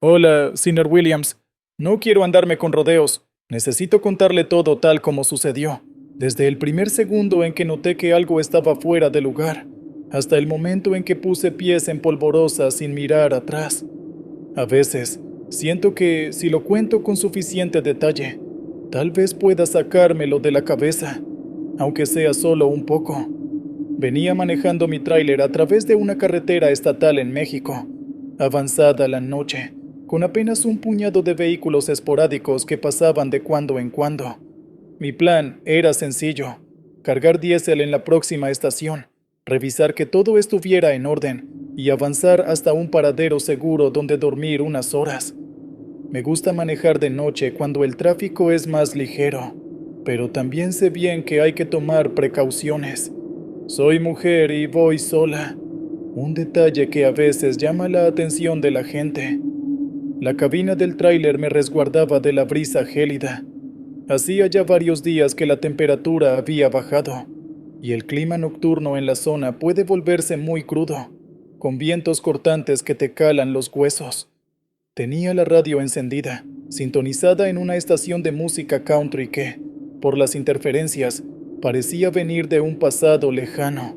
Hola, Sinner Williams. No quiero andarme con rodeos. Necesito contarle todo tal como sucedió, desde el primer segundo en que noté que algo estaba fuera de lugar, hasta el momento en que puse pies en polvorosa sin mirar atrás. A veces, siento que si lo cuento con suficiente detalle, tal vez pueda sacármelo de la cabeza, aunque sea solo un poco. Venía manejando mi tráiler a través de una carretera estatal en México, avanzada la noche, con apenas un puñado de vehículos esporádicos que pasaban de cuando en cuando. Mi plan era sencillo: cargar diésel en la próxima estación, revisar que todo estuviera en orden y avanzar hasta un paradero seguro donde dormir unas horas. Me gusta manejar de noche cuando el tráfico es más ligero, pero también sé bien que hay que tomar precauciones. Soy mujer y voy sola, un detalle que a veces llama la atención de la gente. La cabina del tráiler me resguardaba de la brisa gélida. Hacía ya varios días que la temperatura había bajado, y el clima nocturno en la zona puede volverse muy crudo, con vientos cortantes que te calan los huesos. Tenía la radio encendida, sintonizada en una estación de música country que, por las interferencias, parecía venir de un pasado lejano.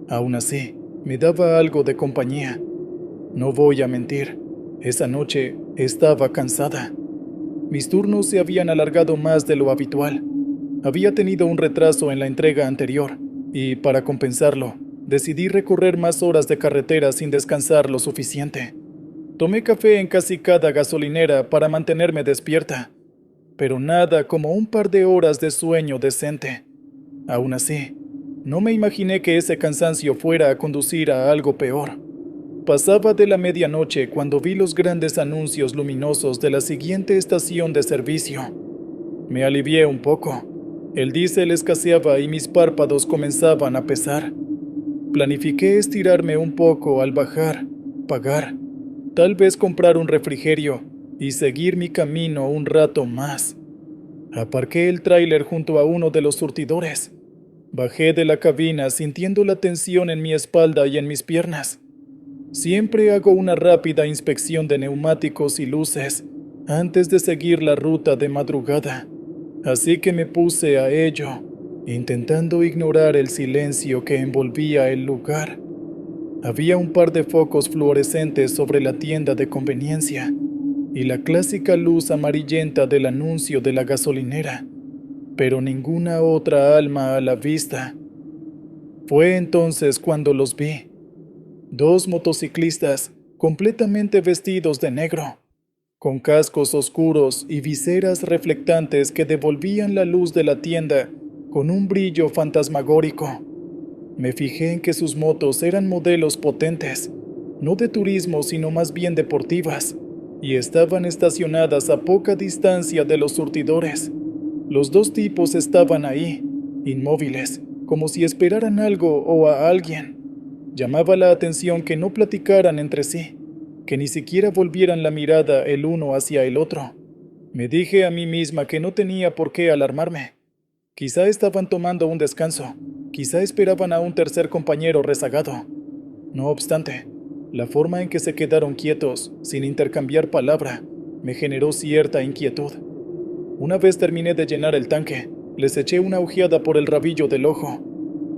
Aún así, me daba algo de compañía. No voy a mentir, esa noche estaba cansada. Mis turnos se habían alargado más de lo habitual. Había tenido un retraso en la entrega anterior, y para compensarlo, decidí recorrer más horas de carretera sin descansar lo suficiente. Tomé café en casi cada gasolinera para mantenerme despierta, pero nada como un par de horas de sueño decente. Aún así, no me imaginé que ese cansancio fuera a conducir a algo peor. Pasaba de la medianoche cuando vi los grandes anuncios luminosos de la siguiente estación de servicio. Me alivié un poco. El diésel escaseaba y mis párpados comenzaban a pesar. Planifiqué estirarme un poco al bajar, pagar, tal vez comprar un refrigerio y seguir mi camino un rato más. Aparqué el tráiler junto a uno de los surtidores. Bajé de la cabina sintiendo la tensión en mi espalda y en mis piernas. Siempre hago una rápida inspección de neumáticos y luces antes de seguir la ruta de madrugada, así que me puse a ello, intentando ignorar el silencio que envolvía el lugar. Había un par de focos fluorescentes sobre la tienda de conveniencia y la clásica luz amarillenta del anuncio de la gasolinera, pero ninguna otra alma a la vista. Fue entonces cuando los vi. Dos motociclistas, completamente vestidos de negro, con cascos oscuros y viseras reflectantes que devolvían la luz de la tienda con un brillo fantasmagórico. Me fijé en que sus motos eran modelos potentes, no de turismo sino más bien deportivas, y estaban estacionadas a poca distancia de los surtidores. Los dos tipos estaban ahí, inmóviles, como si esperaran algo o a alguien. Llamaba la atención que no platicaran entre sí, que ni siquiera volvieran la mirada el uno hacia el otro. Me dije a mí misma que no tenía por qué alarmarme. Quizá estaban tomando un descanso, quizá esperaban a un tercer compañero rezagado. No obstante, la forma en que se quedaron quietos, sin intercambiar palabra, me generó cierta inquietud. Una vez terminé de llenar el tanque, les eché una ojeada por el rabillo del ojo.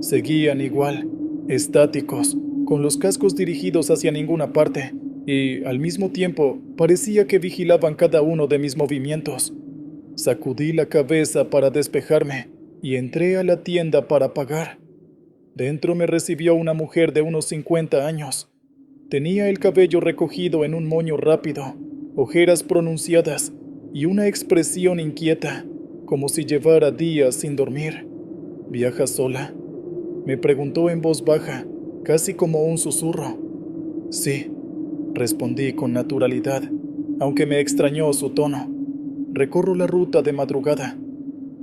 Seguían igual, estáticos, con los cascos dirigidos hacia ninguna parte, y, al mismo tiempo, parecía que vigilaban cada uno de mis movimientos. Sacudí la cabeza para despejarme y entré a la tienda para pagar. Dentro me recibió una mujer de unos 50 años. Tenía el cabello recogido en un moño rápido, ojeras pronunciadas y una expresión inquieta, como si llevara días sin dormir. ¿Viaja sola?, me preguntó en voz baja, casi como un susurro. Sí, respondí con naturalidad, aunque me extrañó su tono. Recorro la ruta de madrugada.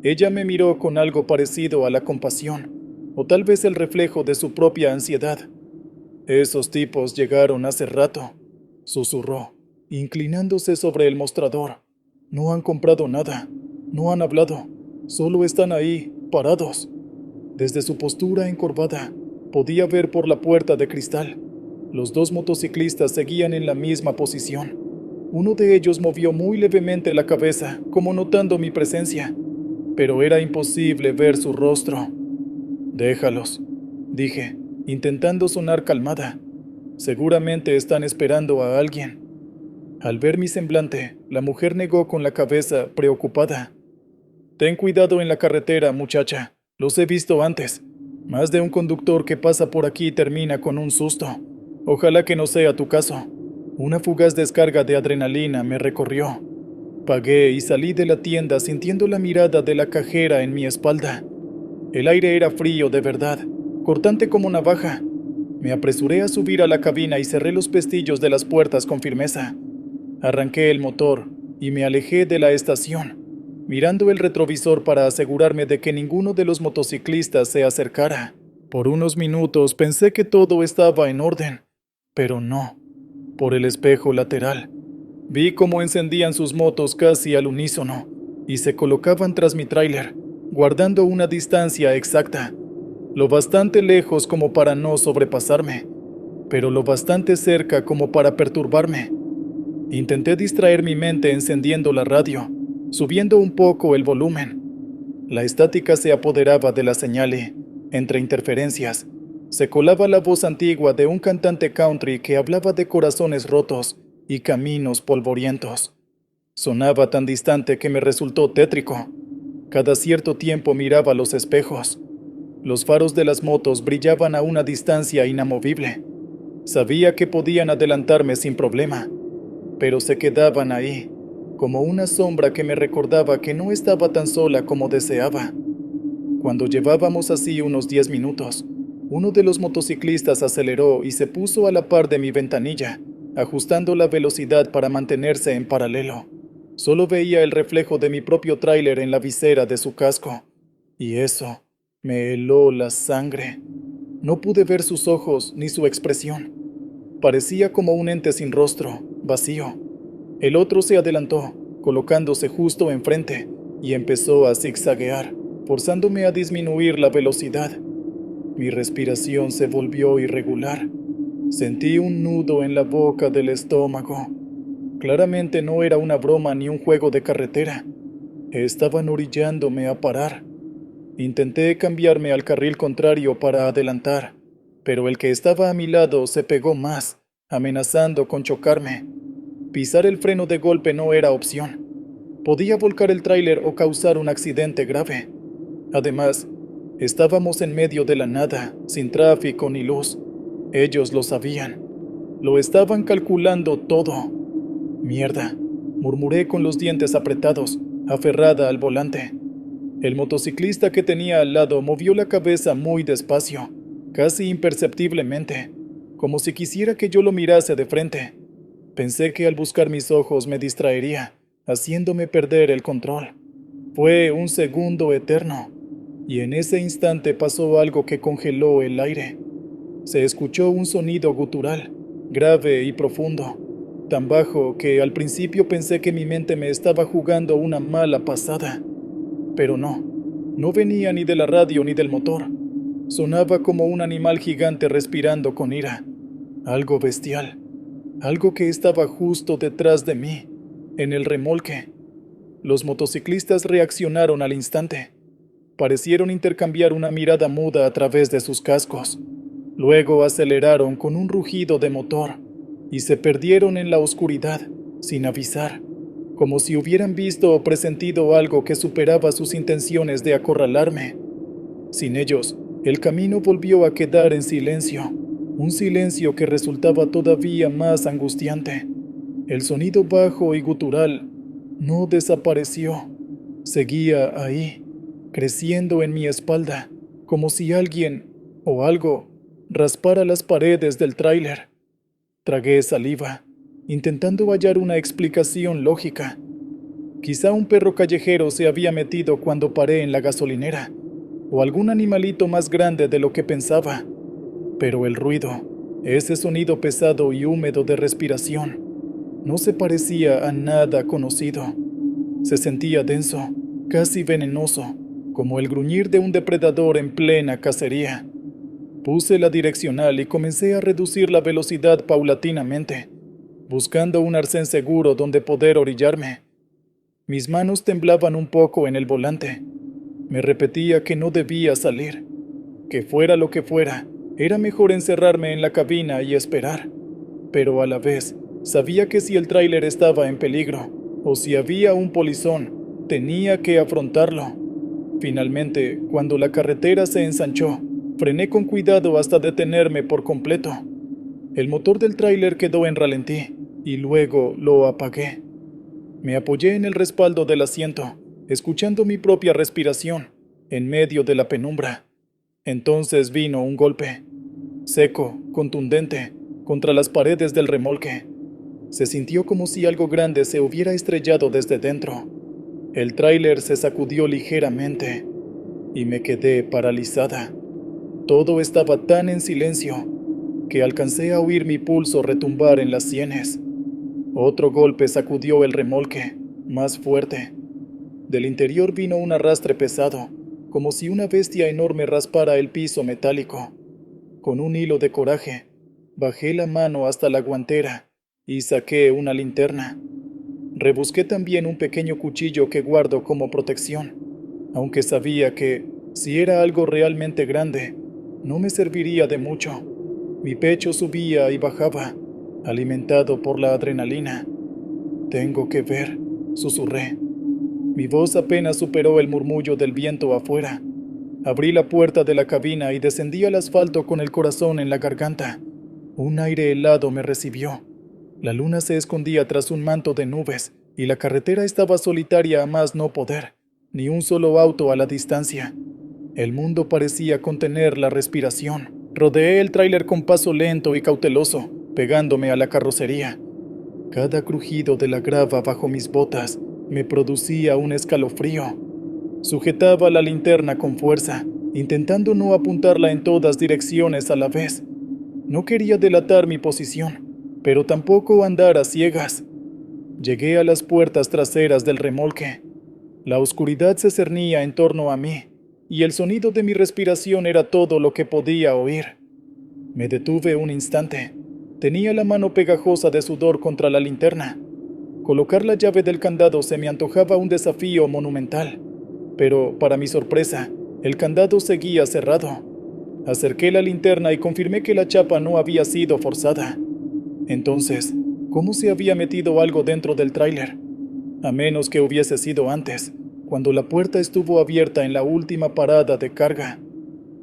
Ella me miró con algo parecido a la compasión, o tal vez el reflejo de su propia ansiedad. Esos tipos llegaron hace rato, susurró, inclinándose sobre el mostrador. No han comprado nada, no han hablado, solo están ahí, parados. Desde su postura encorvada, podía ver por la puerta de cristal. Los dos motociclistas seguían en la misma posición. Uno de ellos movió muy levemente la cabeza, como notando mi presencia, pero era imposible ver su rostro. «Déjalos», dije, intentando sonar calmada. «Seguramente están esperando a alguien». Al ver mi semblante, la mujer negó con la cabeza, preocupada. «Ten cuidado en la carretera, muchacha. Los he visto antes. Más de un conductor que pasa por aquí termina con un susto. Ojalá que no sea tu caso». Una fugaz descarga de adrenalina me recorrió. Pagué y salí de la tienda sintiendo la mirada de la cajera en mi espalda. El aire era frío de verdad, cortante como navaja. Me apresuré a subir a la cabina y cerré los pestillos de las puertas con firmeza. Arranqué el motor y me alejé de la estación, mirando el retrovisor para asegurarme de que ninguno de los motociclistas se acercara. Por unos minutos pensé que todo estaba en orden, pero no. Por el espejo lateral, vi cómo encendían sus motos casi al unísono y se colocaban tras mi tráiler, guardando una distancia exacta, lo bastante lejos como para no sobrepasarme, pero lo bastante cerca como para perturbarme. Intenté distraer mi mente encendiendo la radio, subiendo un poco el volumen. La estática se apoderaba de la señal y, entre interferencias, se colaba la voz antigua de un cantante country que hablaba de corazones rotos y caminos polvorientos. Sonaba tan distante que me resultó tétrico. Cada cierto tiempo miraba los espejos. Los faros de las motos brillaban a una distancia inamovible. Sabía que podían adelantarme sin problema, pero se quedaban ahí, como una sombra que me recordaba que no estaba tan sola como deseaba. Cuando llevábamos así unos 10 minutos, uno de los motociclistas aceleró y se puso a la par de mi ventanilla, ajustando la velocidad para mantenerse en paralelo. Solo veía el reflejo de mi propio tráiler en la visera de su casco, y eso me heló la sangre. No pude ver sus ojos ni su expresión. Parecía como un ente sin rostro, vacío. El otro se adelantó, colocándose justo enfrente, y empezó a zigzaguear, forzándome a disminuir la velocidad. Mi respiración se volvió irregular. Sentí un nudo en la boca del estómago. Claramente no era una broma ni un juego de carretera. Estaban orillándome a parar. Intenté cambiarme al carril contrario para adelantar, pero el que estaba a mi lado se pegó más, amenazando con chocarme. Pisar el freno de golpe no era opción. Podía volcar el tráiler o causar un accidente grave. Además, estábamos en medio de la nada, sin tráfico ni luz. Ellos lo sabían. Lo estaban calculando todo. «Mierda», murmuré con los dientes apretados, aferrada al volante. El motociclista que tenía al lado movió la cabeza muy despacio, casi imperceptiblemente, como si quisiera que yo lo mirase de frente. Pensé que al buscar mis ojos me distraería, haciéndome perder el control. Fue un segundo eterno, y en ese instante pasó algo que congeló el aire. Se escuchó un sonido gutural, grave y profundo, tan bajo que al principio pensé que mi mente me estaba jugando una mala pasada. Pero no venía ni de la radio ni del motor. Sonaba como un animal gigante respirando con ira, algo bestial, algo que estaba justo detrás de mí, en el remolque. Los motociclistas reaccionaron al instante. Parecieron intercambiar una mirada muda a través de sus cascos. Luego aceleraron con un rugido de motor y se perdieron en la oscuridad, sin avisar, como si hubieran visto o presentido algo que superaba sus intenciones de acorralarme. Sin ellos, el camino volvió a quedar en silencio, un silencio que resultaba todavía más angustiante. El sonido bajo y gutural no desapareció, seguía ahí, creciendo en mi espalda, como si alguien o algo raspara las paredes del tráiler. Tragué saliva, intentando hallar una explicación lógica. Quizá un perro callejero se había metido cuando paré en la gasolinera, o algún animalito más grande de lo que pensaba. Pero el ruido, ese sonido pesado y húmedo de respiración, no se parecía a nada conocido. Se sentía denso, casi venenoso, como el gruñir de un depredador en plena cacería. Puse la direccional y comencé a reducir la velocidad paulatinamente. buscando un arcén seguro donde poder orillarme. Mis manos temblaban un poco en el volante. Me repetía que no debía salir, que fuera lo que fuera, era mejor encerrarme en la cabina y esperar. Pero a la vez, sabía que si el tráiler estaba en peligro, o si había un polizón, tenía que afrontarlo. Finalmente, cuando la carretera se ensanchó, frené con cuidado hasta detenerme por completo. El motor del tráiler quedó en ralentí, y luego lo apagué. Me apoyé en el respaldo del asiento, escuchando mi propia respiración, en medio de la penumbra. Entonces vino un golpe, seco, contundente, contra las paredes del remolque. Se sintió como si algo grande se hubiera estrellado desde dentro. El tráiler se sacudió ligeramente, y me quedé paralizada. Todo estaba tan en silencio, que alcancé a oír mi pulso retumbar en las sienes. Otro golpe sacudió el remolque, más fuerte. Del interior vino un arrastre pesado, como si una bestia enorme raspara el piso metálico. Con un hilo de coraje, bajé la mano hasta la guantera y saqué una linterna. Rebusqué también un pequeño cuchillo que guardo como protección, aunque sabía que, si era algo realmente grande, no me serviría de mucho. Mi pecho subía y bajaba, alimentado por la adrenalina. «Tengo que ver», susurré. Mi voz apenas superó el murmullo del viento afuera. Abrí la puerta de la cabina y descendí al asfalto con el corazón en la garganta. Un aire helado me recibió. La luna se escondía tras un manto de nubes y la carretera estaba solitaria a más no poder, ni un solo auto a la distancia. El mundo parecía contener la respiración. Rodeé el tráiler con paso lento y cauteloso, pegándome a la carrocería. Cada crujido de la grava bajo mis botas me producía un escalofrío. Sujetaba la linterna con fuerza, intentando no apuntarla en todas direcciones a la vez. No quería delatar mi posición, pero tampoco andar a ciegas. Llegué a las puertas traseras del remolque. La oscuridad se cernía en torno a mí, y el sonido de mi respiración era todo lo que podía oír. Me detuve un instante. Tenía la mano pegajosa de sudor contra la linterna. Colocar la llave del candado se me antojaba un desafío monumental, pero, para mi sorpresa, el candado seguía cerrado. Acerqué la linterna y confirmé que la chapa no había sido forzada. Entonces, ¿cómo se había metido algo dentro del tráiler? A menos que hubiese sido antes, cuando la puerta estuvo abierta en la última parada de carga.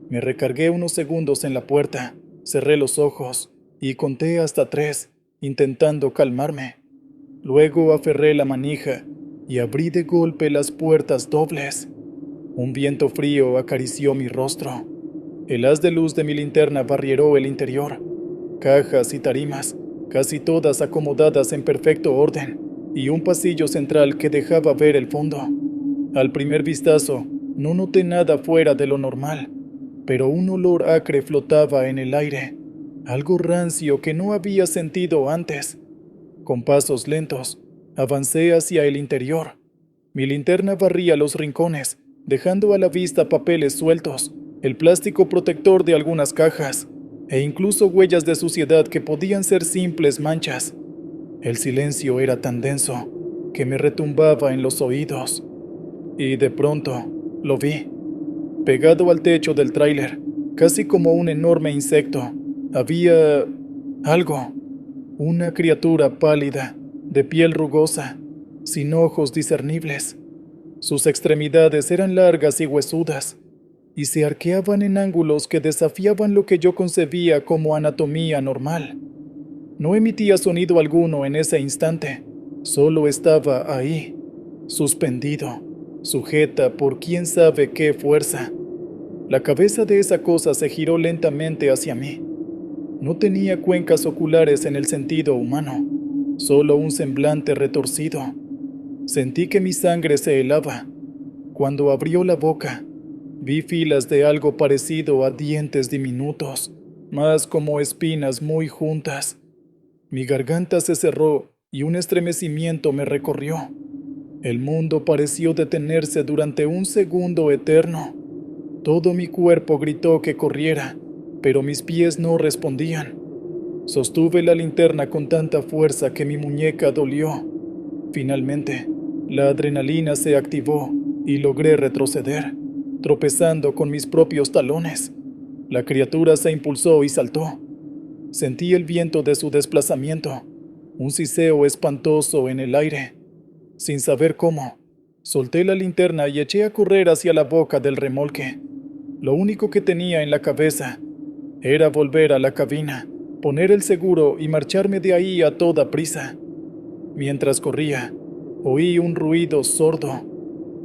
Me recargué unos segundos en la puerta, cerré los ojos y conté hasta 3, intentando calmarme. Luego aferré la manija y abrí de golpe las puertas dobles. Un viento frío acarició mi rostro. El haz de luz de mi linterna barrieró el interior. Cajas y tarimas, casi todas acomodadas en perfecto orden, y un pasillo central que dejaba ver el fondo. Al primer vistazo, no noté nada fuera de lo normal, pero un olor acre flotaba en el aire, algo rancio que no había sentido antes. Con pasos lentos, avancé hacia el interior. Mi linterna barría los rincones, dejando a la vista papeles sueltos, el plástico protector de algunas cajas, e incluso huellas de suciedad que podían ser simples manchas. El silencio era tan denso que me retumbaba en los oídos. Y de pronto, lo vi. Pegado al techo del tráiler, casi como un enorme insecto, había algo. Una criatura pálida, de piel rugosa, sin ojos discernibles. Sus extremidades eran largas y huesudas, y se arqueaban en ángulos que desafiaban lo que yo concebía como anatomía normal. No emitía sonido alguno en ese instante, solo estaba ahí, suspendido, sujeta por quién sabe qué fuerza. La cabeza de esa cosa se giró lentamente hacia mí. No tenía cuencas oculares en el sentido humano, solo un semblante retorcido. Sentí que mi sangre se helaba. Cuando abrió la boca, vi filas de algo parecido a dientes diminutos, más como espinas muy juntas. Mi garganta se cerró y un estremecimiento me recorrió. El mundo pareció detenerse durante un segundo eterno. Todo mi cuerpo gritó que corriera, pero mis pies no respondían. Sostuve la linterna con tanta fuerza que mi muñeca dolió. Finalmente, la adrenalina se activó y logré retroceder, tropezando con mis propios talones. La criatura se impulsó y saltó. Sentí el viento de su desplazamiento, un siseo espantoso en el aire. Sin saber cómo, solté la linterna y eché a correr hacia la boca del remolque. Lo único que tenía en la cabeza era volver a la cabina, poner el seguro y marcharme de ahí a toda prisa. Mientras corría, oí un ruido sordo.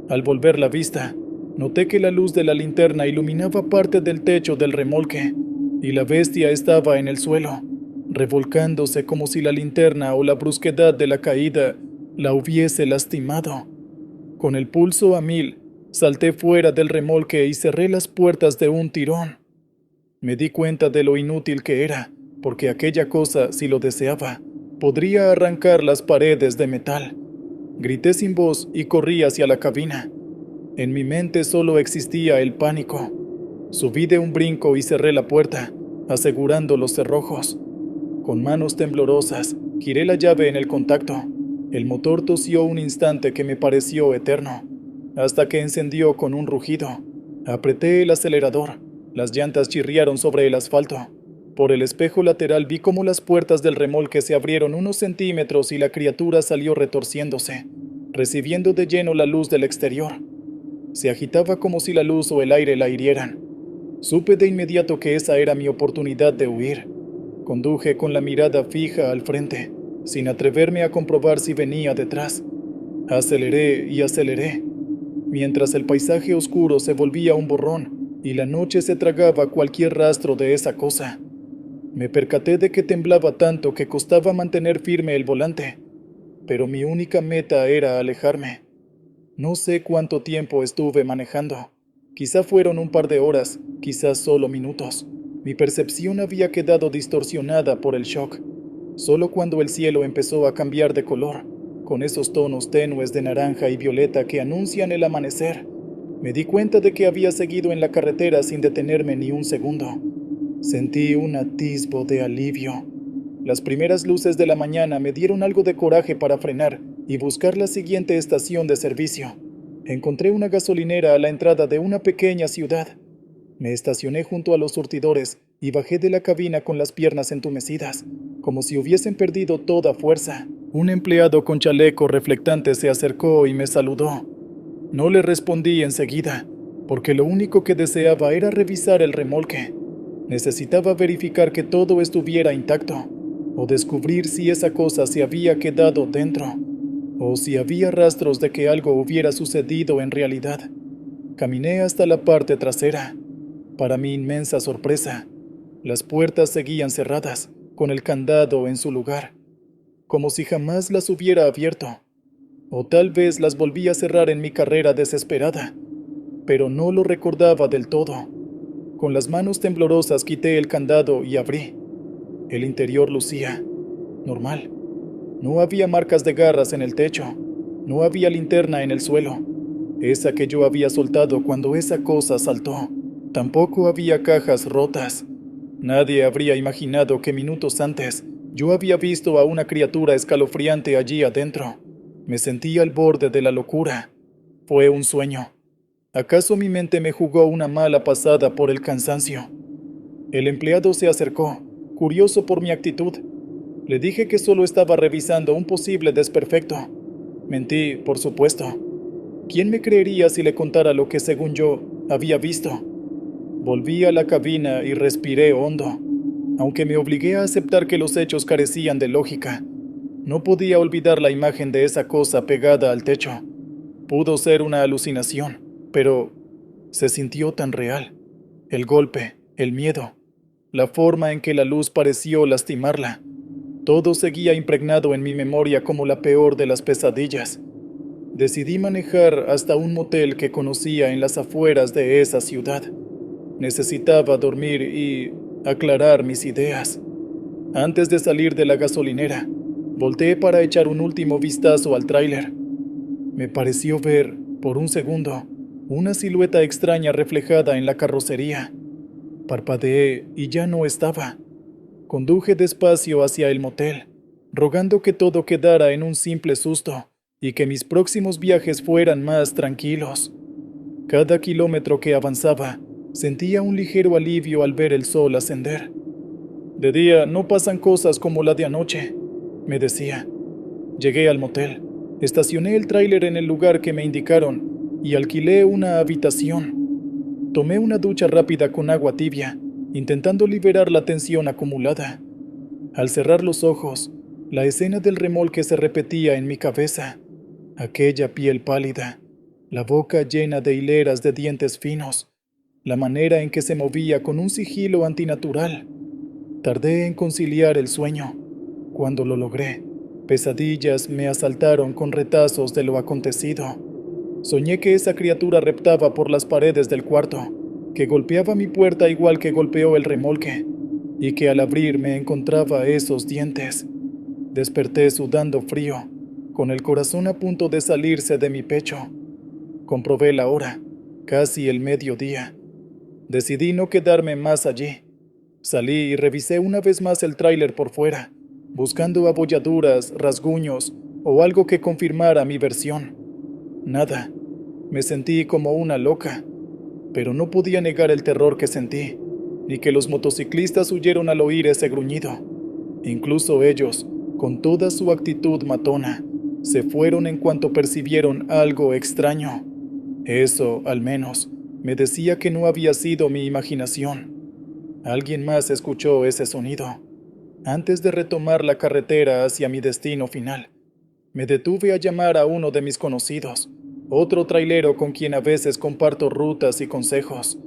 Al volver la vista, noté que la luz de la linterna iluminaba parte del techo del remolque, y la bestia estaba en el suelo, revolcándose como si la linterna o la brusquedad de la caída la hubiese lastimado. Con el pulso a 1000, salté fuera del remolque y cerré las puertas de un tirón. Me di cuenta de lo inútil que era, porque aquella cosa, si lo deseaba, podría arrancar las paredes de metal. Grité sin voz y corrí hacia la cabina. En mi mente solo existía el pánico. Subí de un brinco y cerré la puerta, asegurando los cerrojos. Con manos temblorosas, giré la llave en el contacto. El motor tosió un instante que me pareció eterno, hasta que encendió con un rugido. Apreté el acelerador. Las llantas chirriaron sobre el asfalto. Por el espejo lateral vi cómo las puertas del remolque se abrieron unos centímetros y la criatura salió retorciéndose, recibiendo de lleno la luz del exterior. Se agitaba como si la luz o el aire la hirieran. Supe de inmediato que esa era mi oportunidad de huir. Conduje con la mirada fija al frente, sin atreverme a comprobar si venía detrás. Aceleré y aceleré, mientras el paisaje oscuro se volvía un borrón y la noche se tragaba cualquier rastro de esa cosa. Me percaté de que temblaba tanto que costaba mantener firme el volante, pero mi única meta era alejarme. No sé cuánto tiempo estuve manejando. Quizá fueron un par de horas, quizás solo minutos. Mi percepción había quedado distorsionada por el shock. Solo cuando el cielo empezó a cambiar de color, con esos tonos tenues de naranja y violeta que anuncian el amanecer, me di cuenta de que había seguido en la carretera sin detenerme ni un segundo. Sentí un atisbo de alivio. Las primeras luces de la mañana me dieron algo de coraje para frenar y buscar la siguiente estación de servicio. Encontré una gasolinera a la entrada de una pequeña ciudad. Me estacioné junto a los surtidores y bajé de la cabina con las piernas entumecidas, como si hubiesen perdido toda fuerza. Un empleado con chaleco reflectante se acercó y me saludó. No le respondí enseguida, porque lo único que deseaba era revisar el remolque. Necesitaba verificar que todo estuviera intacto, o descubrir si esa cosa se había quedado dentro, o si había rastros de que algo hubiera sucedido en realidad. Caminé hasta la parte trasera. Para mi inmensa sorpresa, las puertas seguían cerradas, con el candado en su lugar, como si jamás las hubiera abierto. O tal vez las volví a cerrar en mi carrera desesperada, pero no lo recordaba del todo. Con las manos temblorosas quité el candado y abrí. El interior lucía normal. No había marcas de garras en el techo, no había linterna en el suelo, esa que yo había soltado cuando esa cosa saltó. Tampoco había cajas rotas. Nadie habría imaginado que minutos antes yo había visto a una criatura escalofriante allí adentro. Me sentí al borde de la locura. Fue un sueño. ¿Acaso mi mente me jugó una mala pasada por el cansancio? El empleado se acercó, curioso por mi actitud. Le dije que solo estaba revisando un posible desperfecto. Mentí, por supuesto. ¿Quién me creería si le contara lo que, según yo, había visto? Volví a la cabina y respiré hondo. Aunque me obligué a aceptar que los hechos carecían de lógica, no podía olvidar la imagen de esa cosa pegada al techo. Pudo ser una alucinación, pero se sintió tan real. El golpe, el miedo, la forma en que la luz pareció lastimarla. Todo seguía impregnado en mi memoria como la peor de las pesadillas. Decidí manejar hasta un motel que conocía en las afueras de esa ciudad. Necesitaba dormir y aclarar mis ideas. Antes de salir de la gasolinera, volteé para echar un último vistazo al tráiler. Me pareció ver, por un segundo, una silueta extraña reflejada en la carrocería. Parpadeé y ya no estaba. Conduje despacio hacia el motel, rogando que todo quedara en un simple susto y que mis próximos viajes fueran más tranquilos. Cada kilómetro que avanzaba, sentía un ligero alivio al ver el sol ascender. De día no pasan cosas como la de anoche, me decía. Llegué al motel, estacioné el tráiler en el lugar que me indicaron y alquilé una habitación. Tomé una ducha rápida con agua tibia, intentando liberar la tensión acumulada. Al cerrar los ojos, la escena del remolque se repetía en mi cabeza. Aquella piel pálida, la boca llena de hileras de dientes finos, la manera en que se movía con un sigilo antinatural. Tardé en conciliar el sueño. Cuando lo logré, pesadillas me asaltaron con retazos de lo acontecido. Soñé que esa criatura reptaba por las paredes del cuarto, que golpeaba mi puerta igual que golpeó el remolque, y que al abrir me encontraba esos dientes. Desperté sudando frío, con el corazón a punto de salirse de mi pecho. Comprobé la hora, casi el mediodía. Decidí no quedarme más allí. Salí y revisé una vez más el tráiler por fuera, buscando abolladuras, rasguños o algo que confirmara mi versión. Nada. Me sentí como una loca, pero no podía negar el terror que sentí, ni que los motociclistas huyeron al oír ese gruñido. Incluso ellos, con toda su actitud matona, se fueron en cuanto percibieron algo extraño. Eso, al menos, me decía que no había sido mi imaginación. Alguien más escuchó ese sonido. Antes de retomar la carretera hacia mi destino final, me detuve a llamar a uno de mis conocidos, otro trailero con quien a veces comparto rutas y consejos.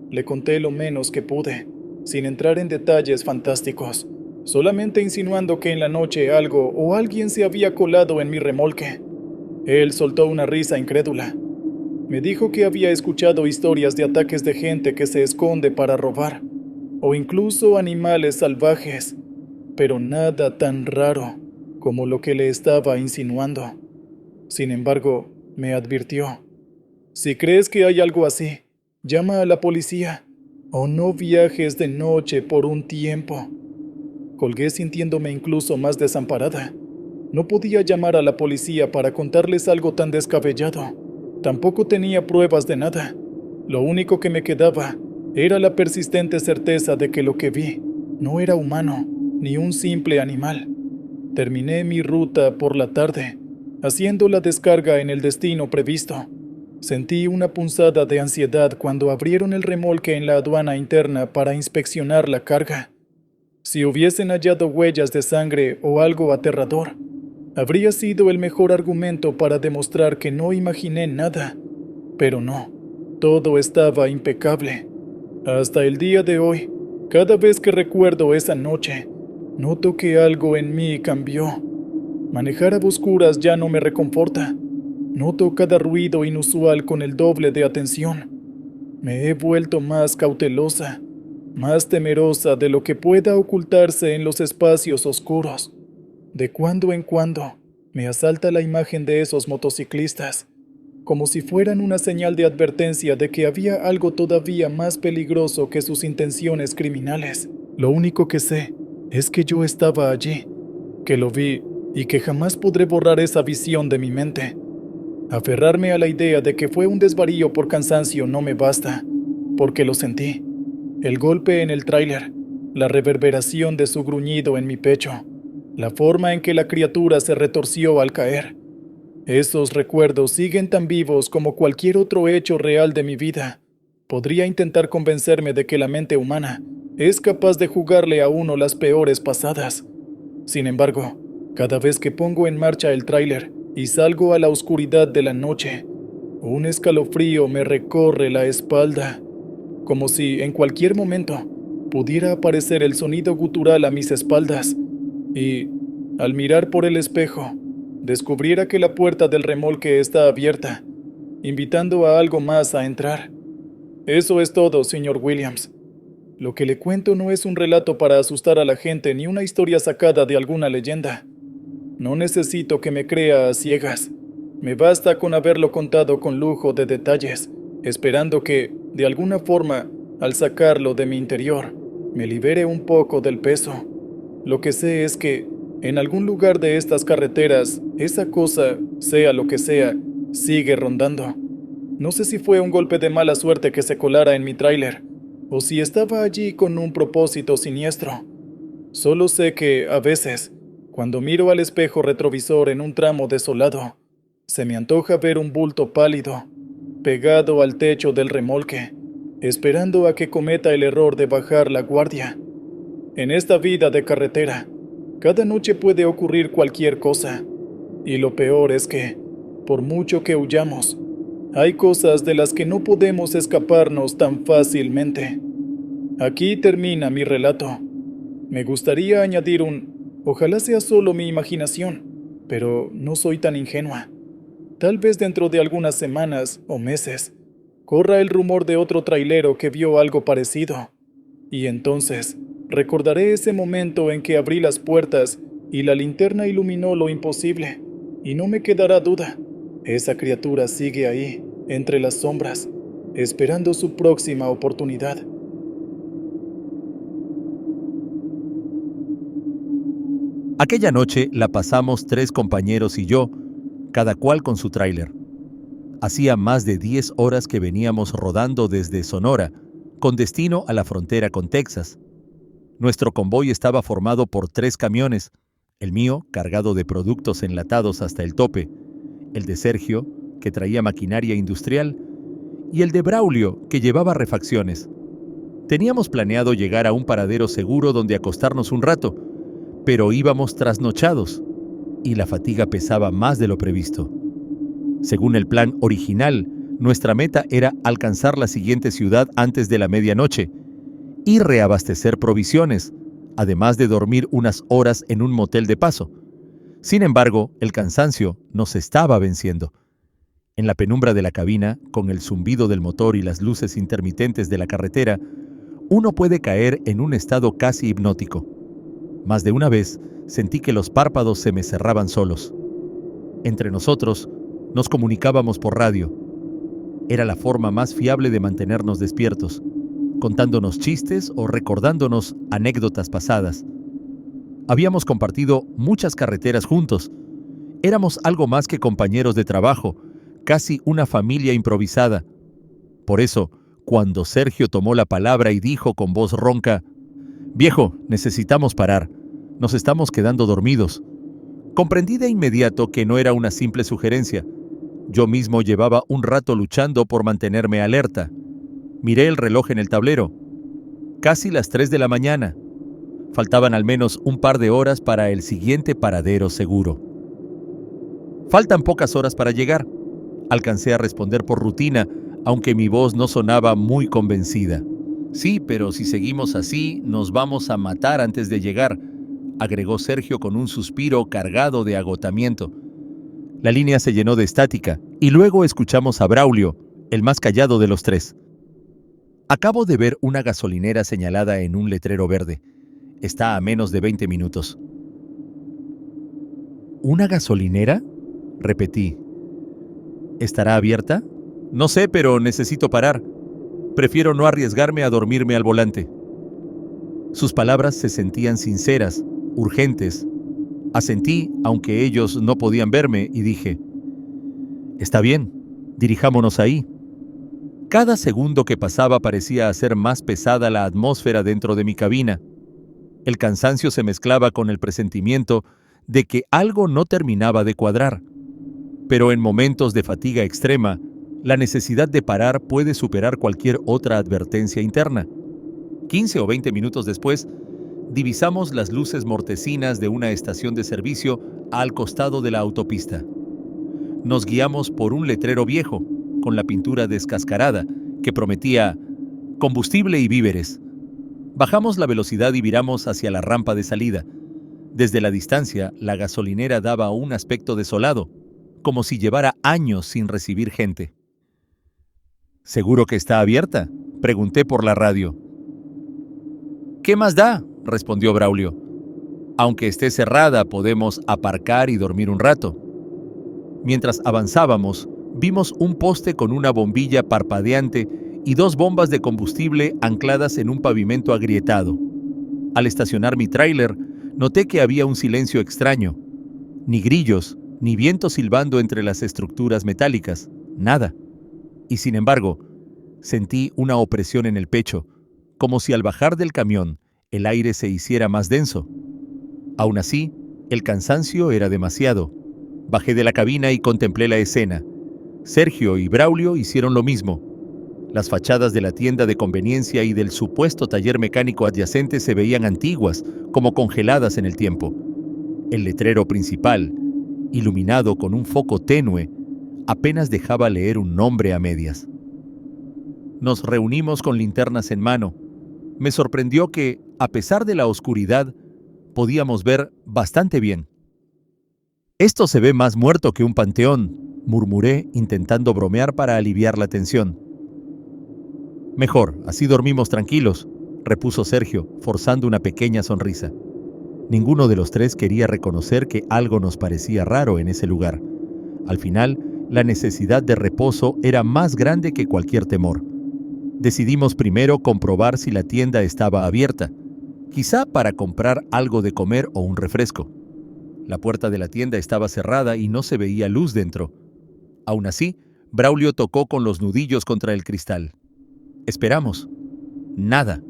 Le conté lo menos que pude, sin entrar en detalles fantásticos, solamente insinuando que en la noche algo o alguien se había colado en mi remolque. Él soltó una risa incrédula. Me dijo que había escuchado historias de ataques de gente que se esconde para robar, o incluso animales salvajes, pero nada tan raro como lo que le estaba insinuando. Sin embargo, me advirtió: si crees que hay algo así, llama a la policía, o no viajes de noche por un tiempo. Colgué sintiéndome incluso más desamparada. No podía llamar a la policía para contarles algo tan descabellado. Tampoco tenía pruebas de nada. Lo único que me quedaba era la persistente certeza de que lo que vi no era humano, ni un simple animal. Terminé mi ruta por la tarde, haciendo la descarga en el destino previsto. Sentí una punzada de ansiedad cuando abrieron el remolque en la aduana interna para inspeccionar la carga. Si hubiesen hallado huellas de sangre o algo aterrador, habría sido el mejor argumento para demostrar que no imaginé nada. Pero no, todo estaba impecable. Hasta el día de hoy, cada vez que recuerdo esa noche, noto que algo en mí cambió. Manejar a oscuras ya no me reconforta. Noto cada ruido inusual con el doble de atención. Me he vuelto más cautelosa, más temerosa de lo que pueda ocultarse en los espacios oscuros. De cuando en cuando, me asalta la imagen de esos motociclistas, como si fueran una señal de advertencia de que había algo todavía más peligroso que sus intenciones criminales. Lo único que sé es que yo estaba allí, que lo vi y que jamás podré borrar esa visión de mi mente. Aferrarme a la idea de que fue un desvarío por cansancio no me basta, porque lo sentí. El golpe en el tráiler, la reverberación de su gruñido en mi pecho, la forma en que la criatura se retorció al caer. Esos recuerdos siguen tan vivos como cualquier otro hecho real de mi vida. Podría intentar convencerme de que la mente humana es capaz de jugarle a uno las peores pasadas. Sin embargo, cada vez que pongo en marcha el tráiler y salgo a la oscuridad de la noche, un escalofrío me recorre la espalda, como si en cualquier momento pudiera aparecer el sonido gutural a mis espaldas y, al mirar por el espejo, descubriera que la puerta del remolque está abierta, invitando a algo más a entrar. Eso es todo, señor Williams. Lo que le cuento no es un relato para asustar a la gente ni una historia sacada de alguna leyenda. No necesito que me crea a ciegas. Me basta con haberlo contado con lujo de detalles, esperando que, de alguna forma, al sacarlo de mi interior, me libere un poco del peso. Lo que sé es que, en algún lugar de estas carreteras, esa cosa, sea lo que sea, sigue rondando. No sé si fue un golpe de mala suerte que se colara en mi tráiler, o si estaba allí con un propósito siniestro. Solo sé que, a veces, cuando miro al espejo retrovisor en un tramo desolado, se me antoja ver un bulto pálido, pegado al techo del remolque, esperando a que cometa el error de bajar la guardia. En esta vida de carretera, cada noche puede ocurrir cualquier cosa, y lo peor es que, por mucho que huyamos, hay cosas de las que no podemos escaparnos tan fácilmente. Aquí termina mi relato. Me gustaría añadir ojalá sea solo mi imaginación, pero no soy tan ingenua. Tal vez dentro de algunas semanas o meses, corra el rumor de otro trailero que vio algo parecido. Y entonces, recordaré ese momento en que abrí las puertas y la linterna iluminó lo imposible. Y no me quedará duda, esa criatura sigue ahí, entre las sombras, esperando su próxima oportunidad. Aquella noche la pasamos 3 compañeros y yo, cada cual con su tráiler. Hacía más de 10 horas que veníamos rodando desde Sonora, con destino a la frontera con Texas. Nuestro convoy estaba formado por 3 camiones, el mío cargado de productos enlatados hasta el tope, el de Sergio, que traía maquinaria industrial, y el de Braulio, que llevaba refacciones. Teníamos planeado llegar a un paradero seguro donde acostarnos un rato, pero íbamos trasnochados y la fatiga pesaba más de lo previsto. Según el plan original, nuestra meta era alcanzar la siguiente ciudad antes de la medianoche y reabastecer provisiones, además de dormir unas horas en un motel de paso. Sin embargo, el cansancio nos estaba venciendo. En la penumbra de la cabina, con el zumbido del motor y las luces intermitentes de la carretera, uno puede caer en un estado casi hipnótico. Más de una vez sentí que los párpados se me cerraban solos. Entre nosotros nos comunicábamos por radio. Era la forma más fiable de mantenernos despiertos, contándonos chistes o recordándonos anécdotas pasadas. Habíamos compartido muchas carreteras juntos. Éramos algo más que compañeros de trabajo, casi una familia improvisada. Por eso, cuando Sergio tomó la palabra y dijo con voz ronca: «Viejo, necesitamos parar. Nos estamos quedando dormidos», comprendí de inmediato que no era una simple sugerencia. Yo mismo llevaba un rato luchando por mantenerme alerta. Miré el reloj en el tablero. Casi las 3 de la mañana. Faltaban al menos un par de horas para el siguiente paradero seguro. «Faltan pocas horas para llegar», alcancé a responder por rutina, aunque mi voz no sonaba muy convencida. «Sí, pero si seguimos así, nos vamos a matar antes de llegar», agregó Sergio con un suspiro cargado de agotamiento. La línea se llenó de estática y luego escuchamos a Braulio, el más callado de los 3. «Acabo de ver una gasolinera señalada en un letrero verde. Está a menos de 20 minutos». «¿Una gasolinera?», repetí. «¿Estará abierta?». «No sé, pero necesito parar. Prefiero no arriesgarme a dormirme al volante». Sus palabras se sentían sinceras, urgentes. Asentí, aunque ellos no podían verme, y dije: «Está bien, dirijámonos ahí». Cada segundo que pasaba parecía hacer más pesada la atmósfera dentro de mi cabina. El cansancio se mezclaba con el presentimiento de que algo no terminaba de cuadrar. Pero en momentos de fatiga extrema, la necesidad de parar puede superar cualquier otra advertencia interna. 15 o 20 minutos después, divisamos las luces mortecinas de una estación de servicio al costado de la autopista. Nos guiamos por un letrero viejo, con la pintura descascarada, que prometía combustible y víveres. Bajamos la velocidad y viramos hacia la rampa de salida. Desde la distancia, la gasolinera daba un aspecto desolado, como si llevara años sin recibir gente. «¿Seguro que está abierta?», pregunté por la radio. «¿Qué más da?», respondió Braulio. «Aunque esté cerrada, podemos aparcar y dormir un rato». Mientras avanzábamos, vimos un poste con una bombilla parpadeante y 2 bombas de combustible ancladas en un pavimento agrietado. Al estacionar mi tráiler, noté que había un silencio extraño. Ni grillos, ni viento silbando entre las estructuras metálicas, nada. Y sin embargo, sentí una opresión en el pecho, como si al bajar del camión el aire se hiciera más denso. Aún así, el cansancio era demasiado. Bajé de la cabina y contemplé la escena. Sergio y Braulio hicieron lo mismo. Las fachadas de la tienda de conveniencia y del supuesto taller mecánico adyacente se veían antiguas, como congeladas en el tiempo. El letrero principal, iluminado con un foco tenue, apenas dejaba leer un nombre a medias. Nos reunimos con linternas en mano. Me sorprendió que, a pesar de la oscuridad, podíamos ver bastante bien. «Esto se ve más muerto que un panteón», murmuré, intentando bromear para aliviar la tensión. «Mejor, así dormimos tranquilos», repuso Sergio, forzando una pequeña sonrisa. Ninguno de los 3 quería reconocer que algo nos parecía raro en ese lugar. Al final, la necesidad de reposo era más grande que cualquier temor. Decidimos primero comprobar si la tienda estaba abierta, quizá para comprar algo de comer o un refresco. La puerta de la tienda estaba cerrada y no se veía luz dentro. Aún así, Braulio tocó con los nudillos contra el cristal. Esperamos. Nada.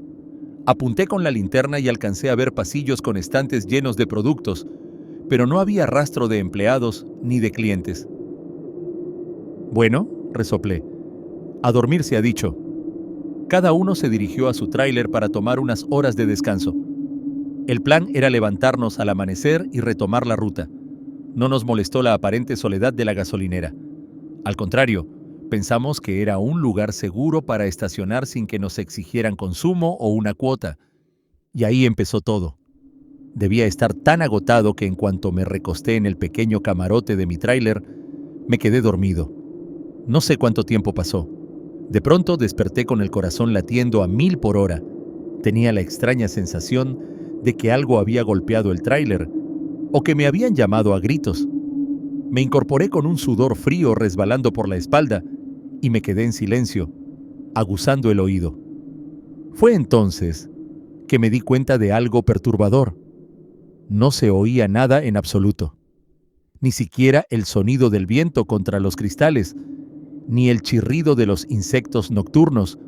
Apunté con la linterna y alcancé a ver pasillos con estantes llenos de productos, pero no había rastro de empleados ni de clientes. «Bueno», resoplé, «a dormir se ha dicho». Cada uno se dirigió a su tráiler para tomar unas horas de descanso. El plan era levantarnos al amanecer y retomar la ruta. No nos molestó la aparente soledad de la gasolinera. Al contrario, pensamos que era un lugar seguro para estacionar sin que nos exigieran consumo o una cuota. Y ahí empezó todo. Debía estar tan agotado que en cuanto me recosté en el pequeño camarote de mi tráiler, me quedé dormido. No sé cuánto tiempo pasó. De pronto desperté con el corazón latiendo a 1000 por hora. Tenía la extraña sensación de que algo había golpeado el tráiler o que me habían llamado a gritos. Me incorporé con un sudor frío resbalando por la espalda y me quedé en silencio, aguzando el oído. Fue entonces que me di cuenta de algo perturbador. No se oía nada en absoluto. Ni siquiera el sonido del viento contra los cristales, ni el chirrido de los insectos nocturnos,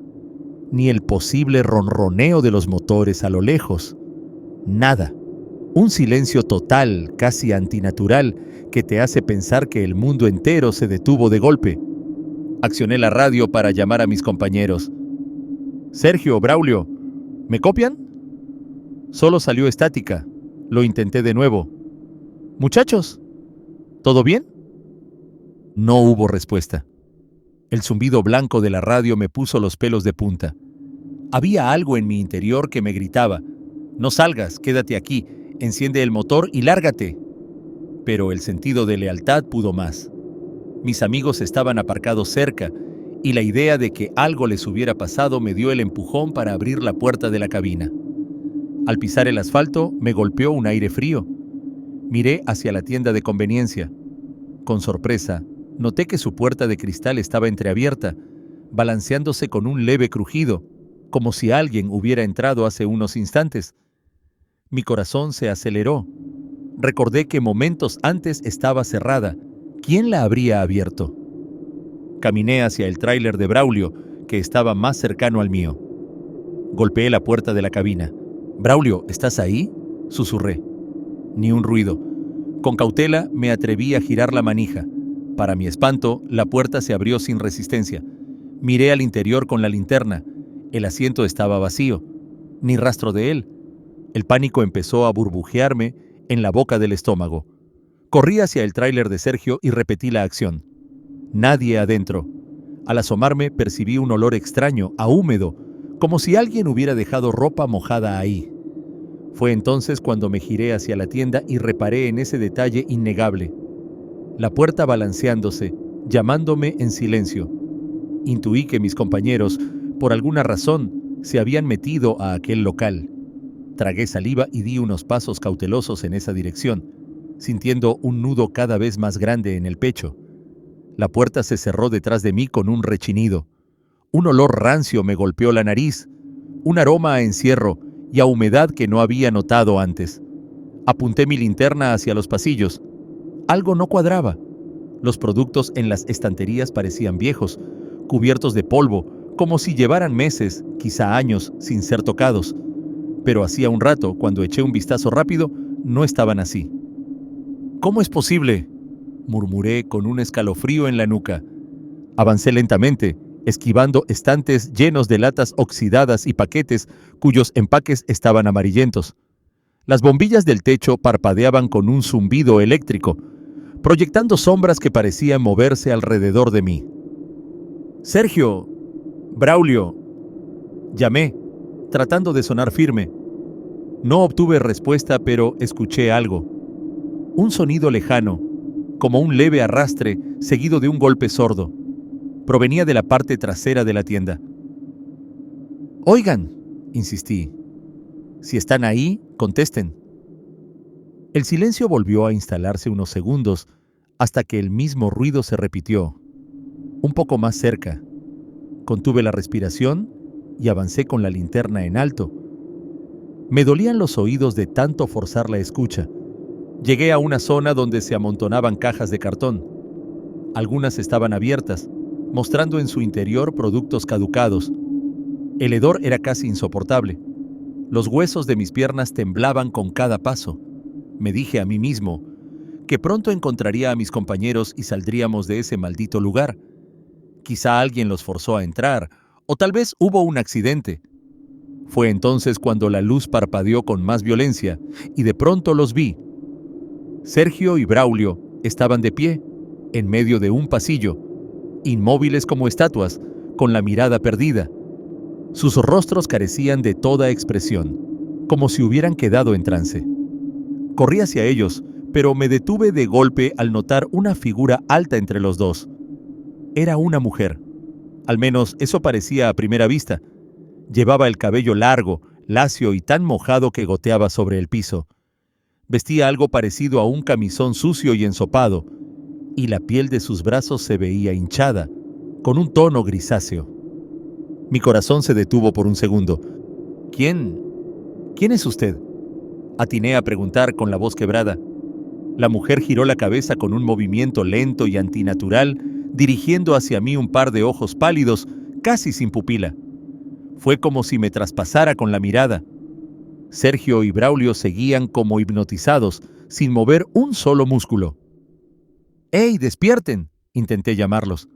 ni el posible ronroneo de los motores a lo lejos. Nada. Un silencio total, casi antinatural, que te hace pensar que el mundo entero se detuvo de golpe. Accioné la radio para llamar a mis compañeros. «Sergio, Braulio, ¿me copian?» Solo salió estática. Lo intenté de nuevo. «Muchachos, ¿todo bien?» No hubo respuesta. El zumbido blanco de la radio me puso los pelos de punta. Había algo en mi interior que me gritaba: «No salgas, quédate aquí, enciende el motor y lárgate». Pero el sentido de lealtad pudo más. Mis amigos estaban aparcados cerca, y la idea de que algo les hubiera pasado me dio el empujón para abrir la puerta de la cabina. Al pisar el asfalto, me golpeó un aire frío. Miré hacia la tienda de conveniencia. Con sorpresa, noté que su puerta de cristal estaba entreabierta, balanceándose con un leve crujido, como si alguien hubiera entrado hace unos instantes. Mi corazón se aceleró. Recordé que momentos antes estaba cerrada. ¿Quién la habría abierto? Caminé hacia el tráiler de Braulio, que estaba más cercano al mío. Golpeé la puerta de la cabina. «Braulio, ¿estás ahí?», susurré. Ni un ruido. Con cautela me atreví a girar la manija. Para mi espanto, la puerta se abrió sin resistencia. Miré al interior con la linterna. El asiento estaba vacío. Ni rastro de él. El pánico empezó a burbujearme en la boca del estómago. Corrí hacia el tráiler de Sergio y repetí la acción. Nadie adentro. Al asomarme percibí un olor extraño, a húmedo, como si alguien hubiera dejado ropa mojada ahí. Fue entonces cuando me giré hacia la tienda y reparé en ese detalle innegable. La puerta balanceándose, llamándome en silencio. Intuí que mis compañeros, por alguna razón, se habían metido a aquel local. Tragué saliva y di unos pasos cautelosos en esa dirección, sintiendo un nudo cada vez más grande en el pecho. La puerta se cerró detrás de mí con un rechinido. Un olor rancio me golpeó la nariz, un aroma a encierro y a humedad que no había notado antes. Apunté mi linterna hacia los pasillos. Algo no cuadraba. Los productos en las estanterías parecían viejos, cubiertos de polvo, como si llevaran meses, quizá años, sin ser tocados. Pero hacía un rato, cuando eché un vistazo rápido, no estaban así. «¿Cómo es posible?», murmuré con un escalofrío en la nuca. Avancé lentamente, esquivando estantes llenos de latas oxidadas y paquetes cuyos empaques estaban amarillentos. Las bombillas del techo parpadeaban con un zumbido eléctrico, proyectando sombras que parecían moverse alrededor de mí. «Sergio, Braulio», llamé, tratando de sonar firme. No obtuve respuesta, pero escuché algo. Un sonido lejano, como un leve arrastre seguido de un golpe sordo. Provenía de la parte trasera de la tienda. «Oigan», insistí. «Si están ahí, contesten». El silencio volvió a instalarse unos segundos, hasta que el mismo ruido se repitió, un poco más cerca. Contuve la respiración y avancé con la linterna en alto. Me dolían los oídos de tanto forzar la escucha. Llegué a una zona donde se amontonaban cajas de cartón. Algunas estaban abiertas, mostrando en su interior productos caducados. El hedor era casi insoportable. Los huesos de mis piernas temblaban con cada paso. Me dije a mí mismo que pronto encontraría a mis compañeros y saldríamos de ese maldito lugar. Quizá alguien los forzó a entrar, o tal vez hubo un accidente. Fue entonces cuando la luz parpadeó con más violencia, y de pronto los vi. Sergio y Braulio estaban de pie, en medio de un pasillo, inmóviles como estatuas, con la mirada perdida. Sus rostros carecían de toda expresión, como si hubieran quedado en trance. Corrí hacia ellos, pero me detuve de golpe al notar una figura alta entre los dos. Era una mujer. Al menos eso parecía a primera vista. Llevaba el cabello largo, lacio y tan mojado que goteaba sobre el piso. Vestía algo parecido a un camisón sucio y ensopado, y la piel de sus brazos se veía hinchada, con un tono grisáceo. Mi corazón se detuvo por un segundo. ¿Quién es usted?», atiné a preguntar con la voz quebrada. La mujer giró la cabeza con un movimiento lento y antinatural, dirigiendo hacia mí un par de ojos pálidos, casi sin pupila. Fue como si me traspasara con la mirada. Sergio y Braulio seguían como hipnotizados, sin mover un solo músculo. «¡Ey, despierten!», intenté llamarlos,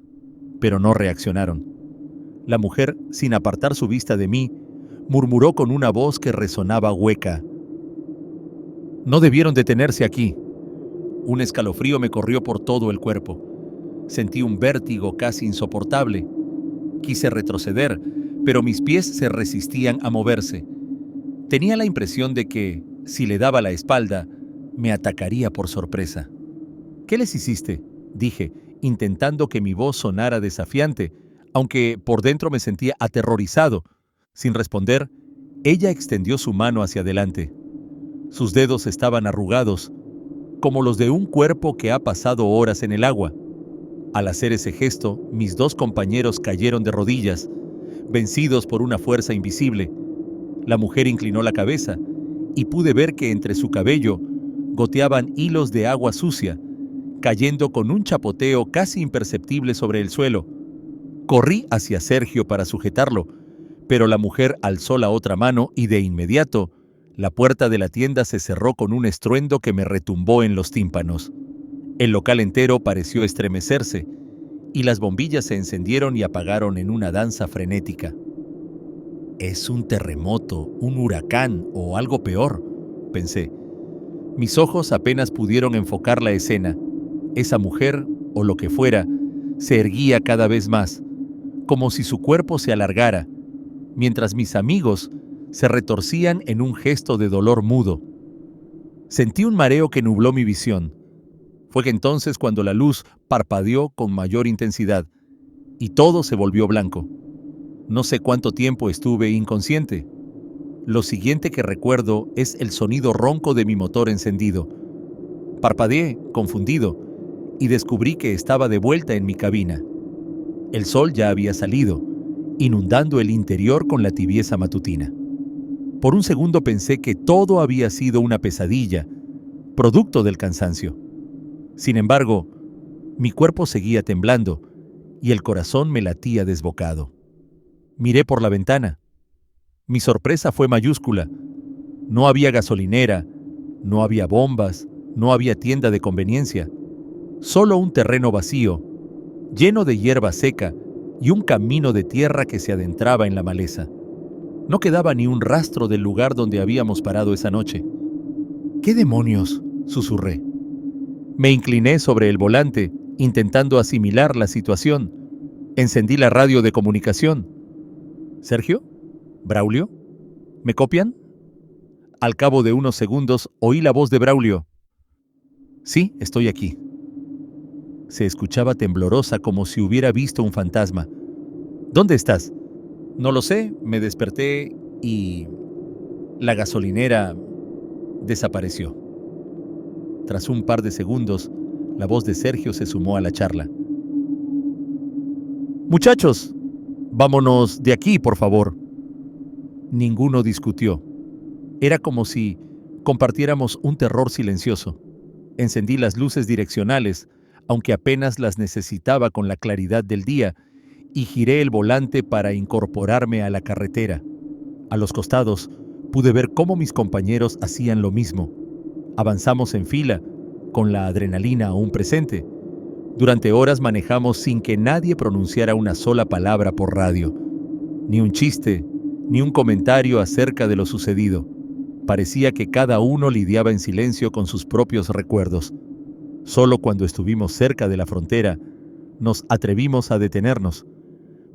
pero no reaccionaron. La mujer, sin apartar su vista de mí, murmuró con una voz que resonaba hueca: «No debieron detenerse aquí». Un escalofrío me corrió por todo el cuerpo. Sentí un vértigo casi insoportable. Quise retroceder, pero mis pies se resistían a moverse. Tenía la impresión de que, si le daba la espalda, me atacaría por sorpresa. «¿Qué les hiciste?», dije, intentando que mi voz sonara desafiante, aunque por dentro me sentía aterrorizado. Sin responder, ella extendió su mano hacia adelante. Sus dedos estaban arrugados, como los de un cuerpo que ha pasado horas en el agua. Al hacer ese gesto, mis dos compañeros cayeron de rodillas, vencidos por una fuerza invisible. La mujer inclinó la cabeza y pude ver que entre su cabello goteaban hilos de agua sucia, cayendo con un chapoteo casi imperceptible sobre el suelo. Corrí hacia Sergio para sujetarlo, pero la mujer alzó la otra mano y de inmediato la puerta de la tienda se cerró con un estruendo que me retumbó en los tímpanos. El local entero pareció estremecerse, y las bombillas se encendieron y apagaron en una danza frenética. «Es un terremoto, un huracán o algo peor», pensé. Mis ojos apenas pudieron enfocar la escena. Esa mujer, o lo que fuera, se erguía cada vez más, como si su cuerpo se alargara, mientras mis amigos se retorcían en un gesto de dolor mudo. Sentí un mareo que nubló mi visión. Fue que entonces cuando la luz parpadeó con mayor intensidad y todo se volvió blanco. No sé cuánto tiempo estuve inconsciente. Lo siguiente que recuerdo es el sonido ronco de mi motor encendido. Parpadeé, confundido, y descubrí que estaba de vuelta en mi cabina. El sol ya había salido, inundando el interior con la tibieza matutina. Por un segundo pensé que todo había sido una pesadilla, producto del cansancio. Sin embargo, mi cuerpo seguía temblando y el corazón me latía desbocado. Miré por la ventana. Mi sorpresa fue mayúscula. No había gasolinera, no había bombas, no había tienda de conveniencia. Solo un terreno vacío, lleno de hierba seca y un camino de tierra que se adentraba en la maleza. No quedaba ni un rastro del lugar donde habíamos parado esa noche. ¿Qué demonios?, susurré. Me incliné sobre el volante, intentando asimilar la situación. Encendí la radio de comunicación. ¿Sergio? ¿Braulio? ¿Me copian? Al cabo de unos segundos oí la voz de Braulio. Sí, estoy aquí. Se escuchaba temblorosa como si hubiera visto un fantasma. ¿Dónde estás? No lo sé, me desperté y la gasolinera desapareció. Tras un par de segundos, la voz de Sergio se sumó a la charla. Muchachos, vámonos de aquí, por favor. Ninguno discutió. Era como si compartiéramos un terror silencioso. Encendí las luces direccionales, aunque apenas las necesitaba con la claridad del día, y giré el volante para incorporarme a la carretera. A los costados pude ver cómo mis compañeros hacían lo mismo. Avanzamos en fila, con la adrenalina aún presente. Durante horas manejamos sin que nadie pronunciara una sola palabra por radio. Ni un chiste, ni un comentario acerca de lo sucedido. Parecía que cada uno lidiaba en silencio con sus propios recuerdos. Solo cuando estuvimos cerca de la frontera, nos atrevimos a detenernos.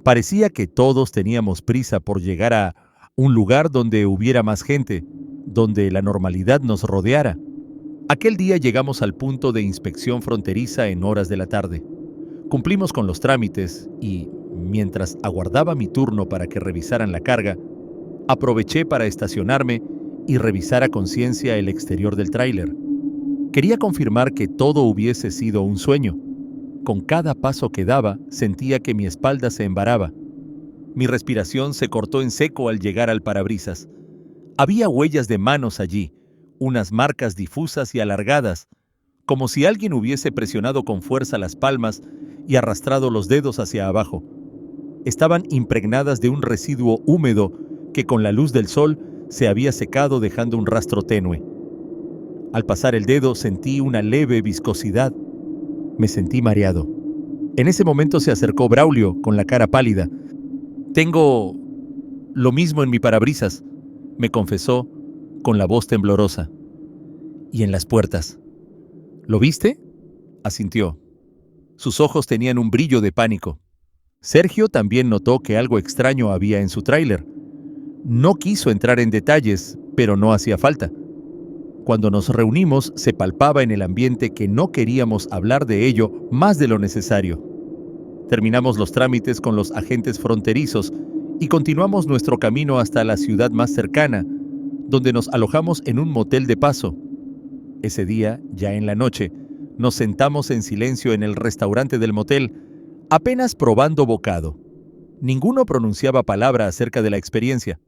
Parecía que todos teníamos prisa por llegar a un lugar donde hubiera más gente, donde la normalidad nos rodeara. Aquel día llegamos al punto de inspección fronteriza en horas de la tarde. Cumplimos con los trámites y, mientras aguardaba mi turno para que revisaran la carga, aproveché para estacionarme y revisar a conciencia el exterior del tráiler. Quería confirmar que todo hubiese sido un sueño. Con cada paso que daba, sentía que mi espalda se embaraba. Mi respiración se cortó en seco al llegar al parabrisas. Había huellas de manos allí, unas marcas difusas y alargadas, como si alguien hubiese presionado con fuerza las palmas y arrastrado los dedos hacia abajo. Estaban impregnadas de un residuo húmedo que con la luz del sol se había secado dejando un rastro tenue. Al pasar el dedo sentí una leve viscosidad. Me sentí mareado. En ese momento se acercó Braulio con la cara pálida. «Tengo lo mismo en mi parabrisas», me confesó con la voz temblorosa. «Y en las puertas». «¿Lo viste?», asintió. Sus ojos tenían un brillo de pánico. Sergio también notó que algo extraño había en su tráiler. No quiso entrar en detalles, pero no hacía falta. Cuando nos reunimos, se palpaba en el ambiente que no queríamos hablar de ello más de lo necesario. Terminamos los trámites con los agentes fronterizos y continuamos nuestro camino hasta la ciudad más cercana, donde nos alojamos en un motel de paso. Ese día, ya en la noche, nos sentamos en silencio en el restaurante del motel, apenas probando bocado. Ninguno pronunciaba palabra acerca de la experiencia.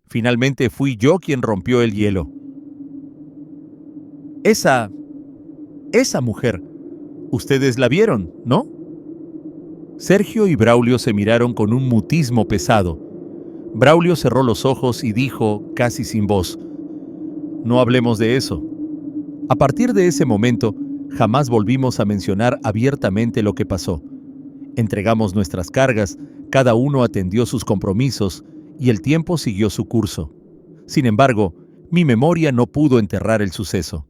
Finalmente fui yo quien rompió el hielo. Esa mujer, ustedes la vieron, ¿no? Sergio y Braulio se miraron con un mutismo pesado. Braulio cerró los ojos y dijo, casi sin voz, «No hablemos de eso». A partir de ese momento, jamás volvimos a mencionar abiertamente lo que pasó. Entregamos nuestras cargas, cada uno atendió sus compromisos y el tiempo siguió su curso. Sin embargo, mi memoria no pudo enterrar el suceso.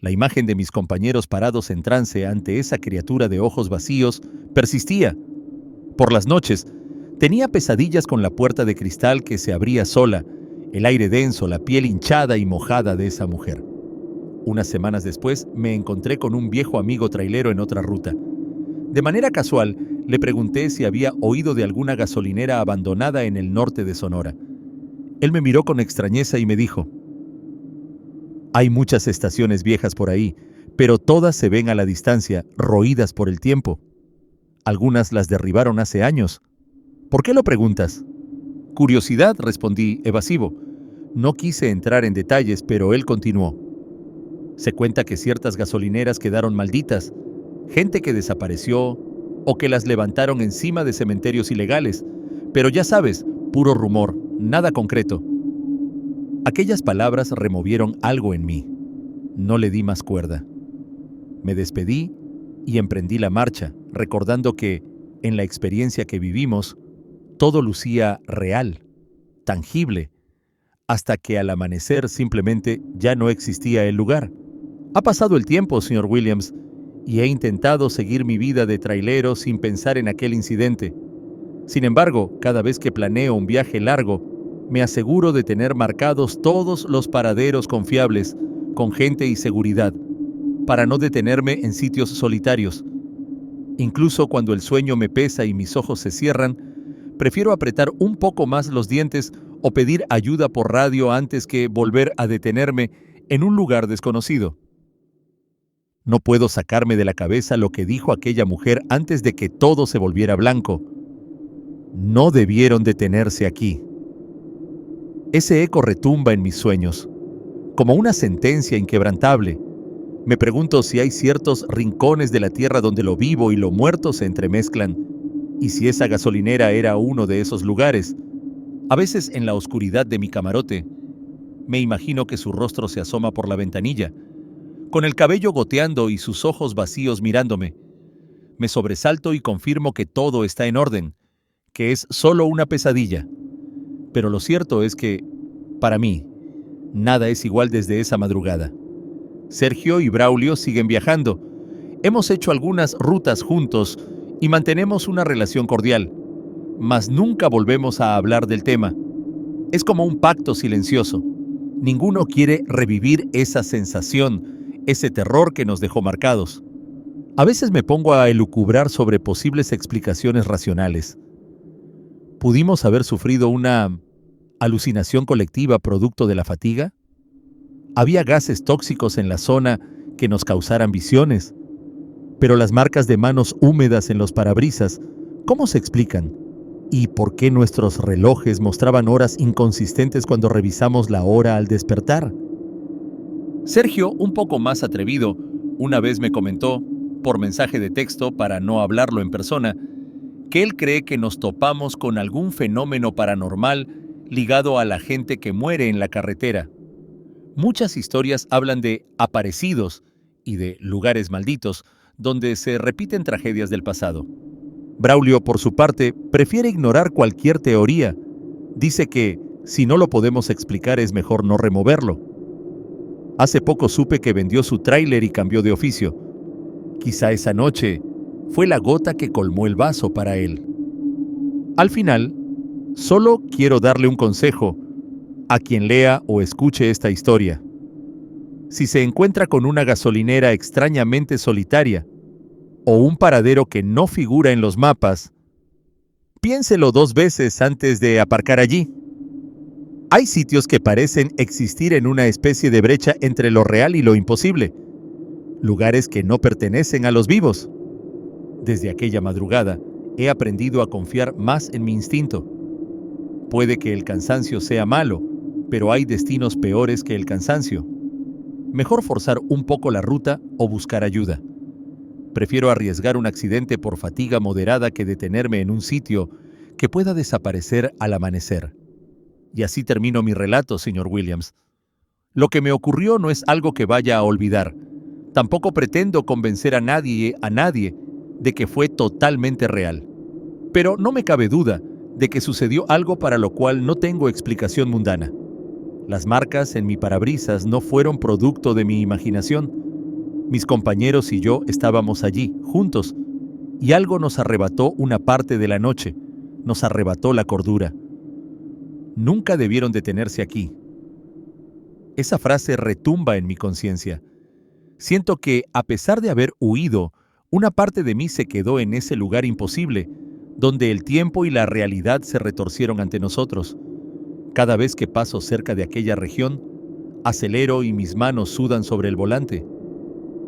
La imagen de mis compañeros parados en trance ante esa criatura de ojos vacíos persistía. Por las noches, tenía pesadillas con la puerta de cristal que se abría sola, el aire denso, la piel hinchada y mojada de esa mujer. Unas semanas después, me encontré con un viejo amigo trailero en otra ruta. De manera casual, le pregunté si había oído de alguna gasolinera abandonada en el norte de Sonora. Él me miró con extrañeza y me dijo, «Hay muchas estaciones viejas por ahí, pero todas se ven a la distancia, roídas por el tiempo. Algunas las derribaron hace años. ¿Por qué lo preguntas? Curiosidad, respondí, evasivo. No quise entrar en detalles, pero él continuó. Se cuenta que ciertas gasolineras quedaron malditas, gente que desapareció o que las levantaron encima de cementerios ilegales, pero ya sabes, puro rumor, nada concreto. Aquellas palabras removieron algo en mí. No le di más cuerda. Me despedí y emprendí la marcha, recordando que, en la experiencia que vivimos, todo lucía real, tangible, hasta que al amanecer simplemente ya no existía el lugar. Ha pasado el tiempo, señor Williams, y he intentado seguir mi vida de trailero sin pensar en aquel incidente. Sin embargo, cada vez que planeo un viaje largo, me aseguro de tener marcados todos los paraderos confiables, con gente y seguridad, para no detenerme en sitios solitarios. Incluso cuando el sueño me pesa y mis ojos se cierran, prefiero apretar un poco más los dientes o pedir ayuda por radio antes que volver a detenerme en un lugar desconocido. No puedo sacarme de la cabeza lo que dijo aquella mujer antes de que todo se volviera blanco. No debieron detenerse aquí. Ese eco retumba en mis sueños, como una sentencia inquebrantable. Me pregunto si hay ciertos rincones de la tierra donde lo vivo y lo muerto se entremezclan, y si esa gasolinera era uno de esos lugares. A veces en la oscuridad de mi camarote, me imagino que su rostro se asoma por la ventanilla, con el cabello goteando y sus ojos vacíos mirándome. Me sobresalto y confirmo que todo está en orden, que es solo una pesadilla. Pero lo cierto es que, para mí, nada es igual desde esa madrugada. Sergio y Braulio siguen viajando. Hemos hecho algunas rutas juntos y mantenemos una relación cordial, mas nunca volvemos a hablar del tema. Es como un pacto silencioso. Ninguno quiere revivir esa sensación, ese terror que nos dejó marcados. A veces me pongo a elucubrar sobre posibles explicaciones racionales. ¿Pudimos haber sufrido una alucinación colectiva producto de la fatiga? ¿Había gases tóxicos en la zona que nos causaran visiones? Pero las marcas de manos húmedas en los parabrisas, ¿cómo se explican? ¿Y por qué nuestros relojes mostraban horas inconsistentes cuando revisamos la hora al despertar? Sergio, un poco más atrevido, una vez me comentó, por mensaje de texto para no hablarlo en persona, que él cree que nos topamos con algún fenómeno paranormal ligado a la gente que muere en la carretera. Muchas historias hablan de aparecidos y de lugares malditos, donde se repiten tragedias del pasado. Braulio, por su parte, prefiere ignorar cualquier teoría. Dice que, si no lo podemos explicar, es mejor no removerlo. Hace poco supe que vendió su tráiler y cambió de oficio. Quizá esa noche fue la gota que colmó el vaso para él. Al final, solo quiero darle un consejo a quien lea o escuche esta historia. Si se encuentra con una gasolinera extrañamente solitaria o un paradero que no figura en los mapas, piénselo 2 veces antes de aparcar allí. Hay sitios que parecen existir en una especie de brecha entre lo real y lo imposible, lugares que no pertenecen a los vivos. Desde aquella madrugada, he aprendido a confiar más en mi instinto. Puede que el cansancio sea malo, pero hay destinos peores que el cansancio. Mejor forzar un poco la ruta o buscar ayuda. Prefiero arriesgar un accidente por fatiga moderada que detenerme en un sitio que pueda desaparecer al amanecer. Y así termino mi relato, señor Williams. Lo que me ocurrió no es algo que vaya a olvidar. Tampoco pretendo convencer a nadie de que fue totalmente real. Pero no me cabe duda de que sucedió algo para lo cual no tengo explicación mundana. Las marcas en mi parabrisas no fueron producto de mi imaginación. Mis compañeros y yo estábamos allí, juntos, y algo nos arrebató una parte de la noche, nos arrebató la cordura. Nunca debieron detenerse aquí. Esa frase retumba en mi conciencia. Siento que, a pesar de haber huido, una parte de mí se quedó en ese lugar imposible, donde el tiempo y la realidad se retorcieron ante nosotros. Cada vez que paso cerca de aquella región, acelero y mis manos sudan sobre el volante.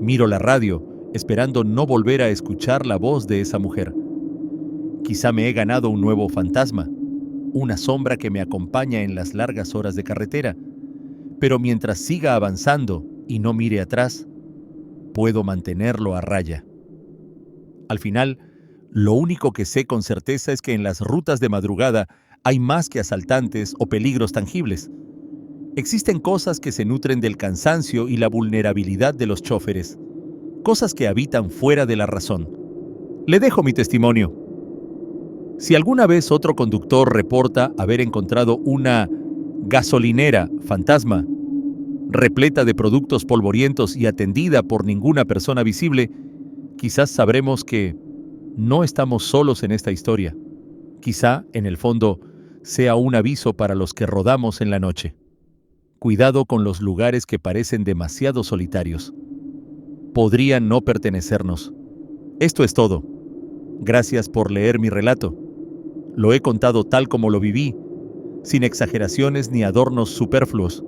Miro la radio, esperando no volver a escuchar la voz de esa mujer. Quizá me he ganado un nuevo fantasma, una sombra que me acompaña en las largas horas de carretera, pero mientras siga avanzando y no mire atrás, puedo mantenerlo a raya. Al final, lo único que sé con certeza es que en las rutas de madrugada hay más que asaltantes o peligros tangibles. Existen cosas que se nutren del cansancio y la vulnerabilidad de los chóferes, cosas que habitan fuera de la razón. Le dejo mi testimonio. Si alguna vez otro conductor reporta haber encontrado una gasolinera fantasma, repleta de productos polvorientos y atendida por ninguna persona visible, quizás sabremos que no estamos solos en esta historia. Quizá, en el fondo, sea un aviso para los que rodamos en la noche. Cuidado con los lugares que parecen demasiado solitarios. Podrían no pertenecernos. Esto es todo. Gracias por leer mi relato. Lo he contado tal como lo viví, sin exageraciones ni adornos superfluos.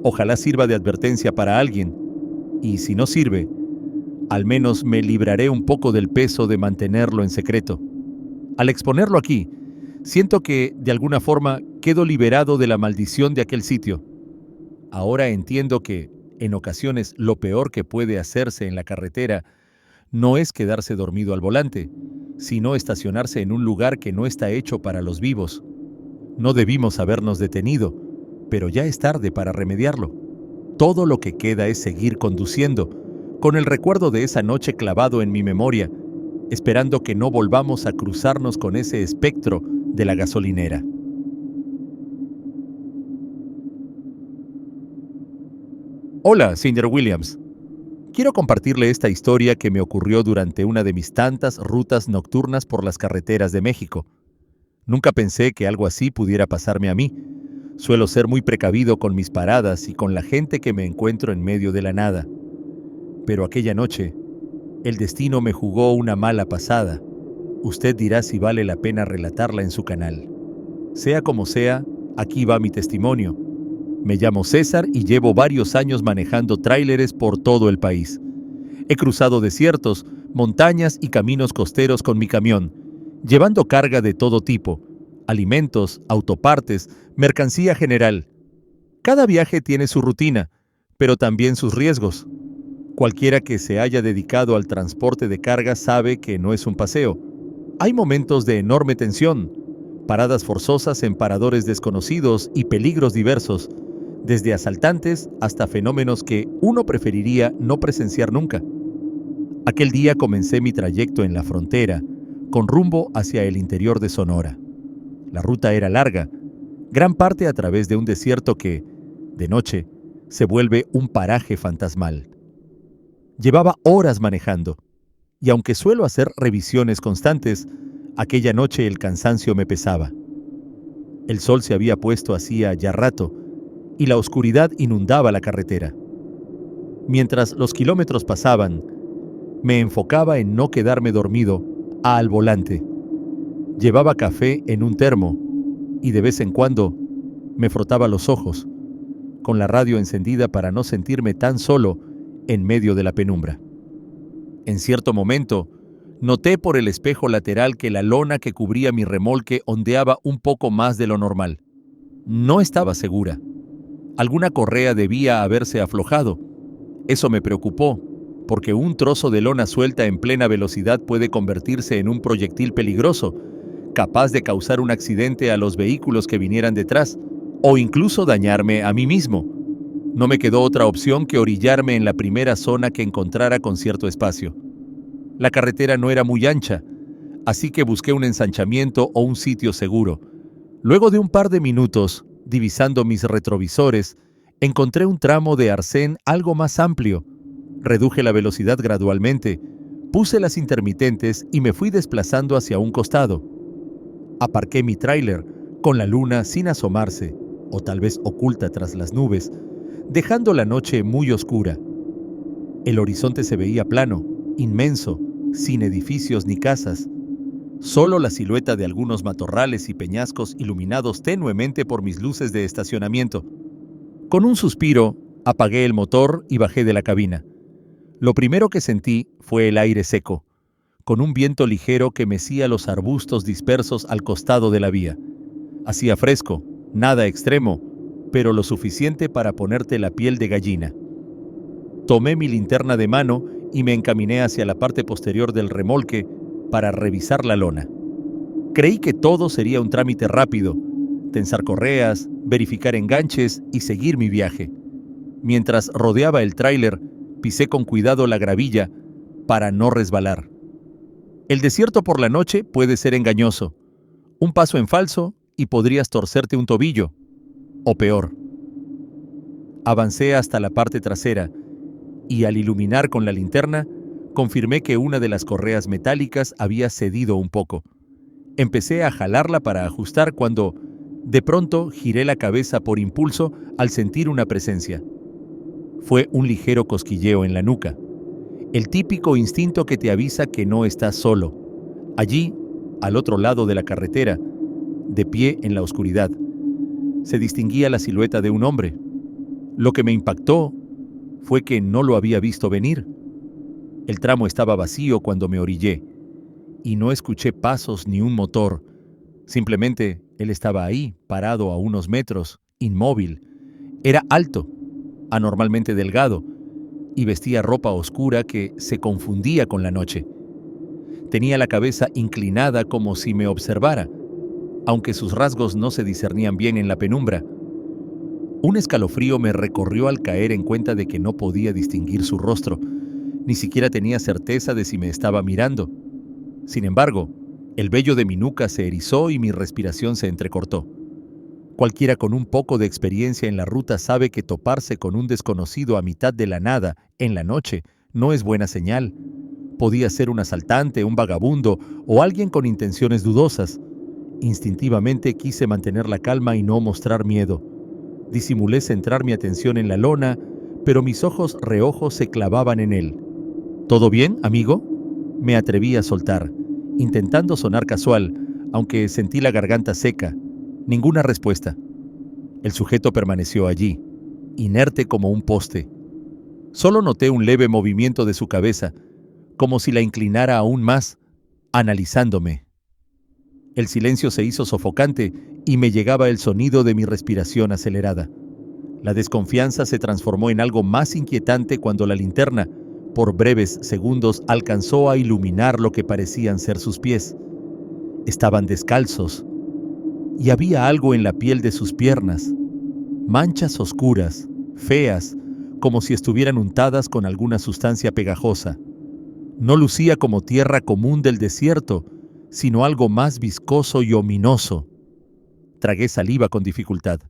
Ojalá sirva de advertencia para alguien, y si no sirve, al menos me libraré un poco del peso de mantenerlo en secreto. Al exponerlo aquí, siento que, de alguna forma, quedo liberado de la maldición de aquel sitio. Ahora entiendo que, en ocasiones, lo peor que puede hacerse en la carretera no es quedarse dormido al volante, sino estacionarse en un lugar que no está hecho para los vivos. No debimos habernos detenido, pero ya es tarde para remediarlo. Todo lo que queda es seguir conduciendo, con el recuerdo de esa noche clavado en mi memoria, esperando que no volvamos a cruzarnos con ese espectro de la gasolinera. Hola, Señor Williams. Quiero compartirle esta historia que me ocurrió durante una de mis tantas rutas nocturnas por las carreteras de México. Nunca pensé que algo así pudiera pasarme a mí. Suelo ser muy precavido con mis paradas y con la gente que me encuentro en medio de la nada. Pero aquella noche, el destino me jugó una mala pasada. Usted dirá si vale la pena relatarla en su canal. Sea como sea, aquí va mi testimonio. Me llamo César y llevo varios años manejando tráileres por todo el país. He cruzado desiertos, montañas y caminos costeros con mi camión, llevando carga de todo tipo, alimentos, autopartes, mercancía general. Cada viaje tiene su rutina, pero también sus riesgos. Cualquiera que se haya dedicado al transporte de carga sabe que no es un paseo. Hay momentos de enorme tensión, paradas forzosas en paradores desconocidos y peligros diversos, desde asaltantes hasta fenómenos que uno preferiría no presenciar nunca. Aquel día comencé mi trayecto en la frontera, con rumbo hacia el interior de Sonora. La ruta era larga, gran parte a través de un desierto que, de noche, se vuelve un paraje fantasmal. Llevaba horas manejando, y aunque suelo hacer revisiones constantes, aquella noche el cansancio me pesaba. El sol se había puesto hacía ya rato, y la oscuridad inundaba la carretera. Mientras los kilómetros pasaban, me enfocaba en no quedarme dormido al volante. Llevaba café en un termo y de vez en cuando me frotaba los ojos, con la radio encendida para no sentirme tan solo en medio de la penumbra. En cierto momento, noté por el espejo lateral que la lona que cubría mi remolque ondeaba un poco más de lo normal. No estaba segura. Alguna correa debía haberse aflojado. Eso me preocupó, porque un trozo de lona suelta en plena velocidad puede convertirse en un proyectil peligroso, capaz de causar un accidente a los vehículos que vinieran detrás, o incluso dañarme a mí mismo. No me quedó otra opción que orillarme en la primera zona que encontrara con cierto espacio. La carretera no era muy ancha, así que busqué un ensanchamiento o un sitio seguro. Luego de un par de minutos, divisando mis retrovisores, encontré un tramo de arcén algo más amplio. Reduje la velocidad gradualmente, puse las intermitentes y me fui desplazando hacia un costado. Aparqué mi tráiler, con la luna sin asomarse, o tal vez oculta tras las nubes, dejando la noche muy oscura. El horizonte se veía plano, inmenso, sin edificios ni casas. Solo la silueta de algunos matorrales y peñascos iluminados tenuemente por mis luces de estacionamiento. Con un suspiro, apagué el motor y bajé de la cabina. Lo primero que sentí fue el aire seco, con un viento ligero que mecía los arbustos dispersos al costado de la vía. Hacía fresco, nada extremo, pero lo suficiente para ponerte la piel de gallina. Tomé mi linterna de mano y me encaminé hacia la parte posterior del remolque para revisar la lona. Creí que todo sería un trámite rápido: tensar correas, verificar enganches y seguir mi viaje. Mientras rodeaba el tráiler, pisé con cuidado la gravilla para no resbalar. El desierto por la noche puede ser engañoso. Un paso en falso y podrías torcerte un tobillo, o peor. Avancé hasta la parte trasera y, al iluminar con la linterna, confirmé que una de las correas metálicas había cedido un poco. Empecé a jalarla para ajustar cuando, de pronto, giré la cabeza por impulso al sentir una presencia. Fue un ligero cosquilleo en la nuca, el típico instinto que te avisa que no estás solo. Allí, al otro lado de la carretera, de pie en la oscuridad, se distinguía la silueta de un hombre. Lo que me impactó fue que no lo había visto venir. El tramo estaba vacío cuando me orillé, y no escuché pasos ni un motor. Simplemente él estaba ahí, parado a unos metros, inmóvil. Era alto, anormalmente delgado, y vestía ropa oscura que se confundía con la noche. Tenía la cabeza inclinada como si me observara, aunque sus rasgos no se discernían bien en la penumbra. Un escalofrío me recorrió al caer en cuenta de que no podía distinguir su rostro. Ni siquiera tenía certeza de si me estaba mirando. Sin embargo, el vello de mi nuca se erizó y mi respiración se entrecortó. Cualquiera con un poco de experiencia en la ruta sabe que toparse con un desconocido a mitad de la nada, en la noche, no es buena señal. Podía ser un asaltante, un vagabundo o alguien con intenciones dudosas. Instintivamente quise mantener la calma y no mostrar miedo. Disimulé centrar mi atención en la lona, pero mis ojos reojos se clavaban en él. ¿Todo bien, amigo?, me atreví a soltar, intentando sonar casual, aunque sentí la garganta seca. Ninguna respuesta. El sujeto permaneció allí, inerte como un poste. Solo noté un leve movimiento de su cabeza, como si la inclinara aún más, analizándome. El silencio se hizo sofocante y me llegaba el sonido de mi respiración acelerada. La desconfianza se transformó en algo más inquietante cuando la linterna, por breves segundos, alcanzó a iluminar lo que parecían ser sus pies. Estaban descalzos, y había algo en la piel de sus piernas, manchas oscuras, feas, como si estuvieran untadas con alguna sustancia pegajosa. No lucía como tierra común del desierto, sino algo más viscoso y ominoso. Tragué saliva con dificultad.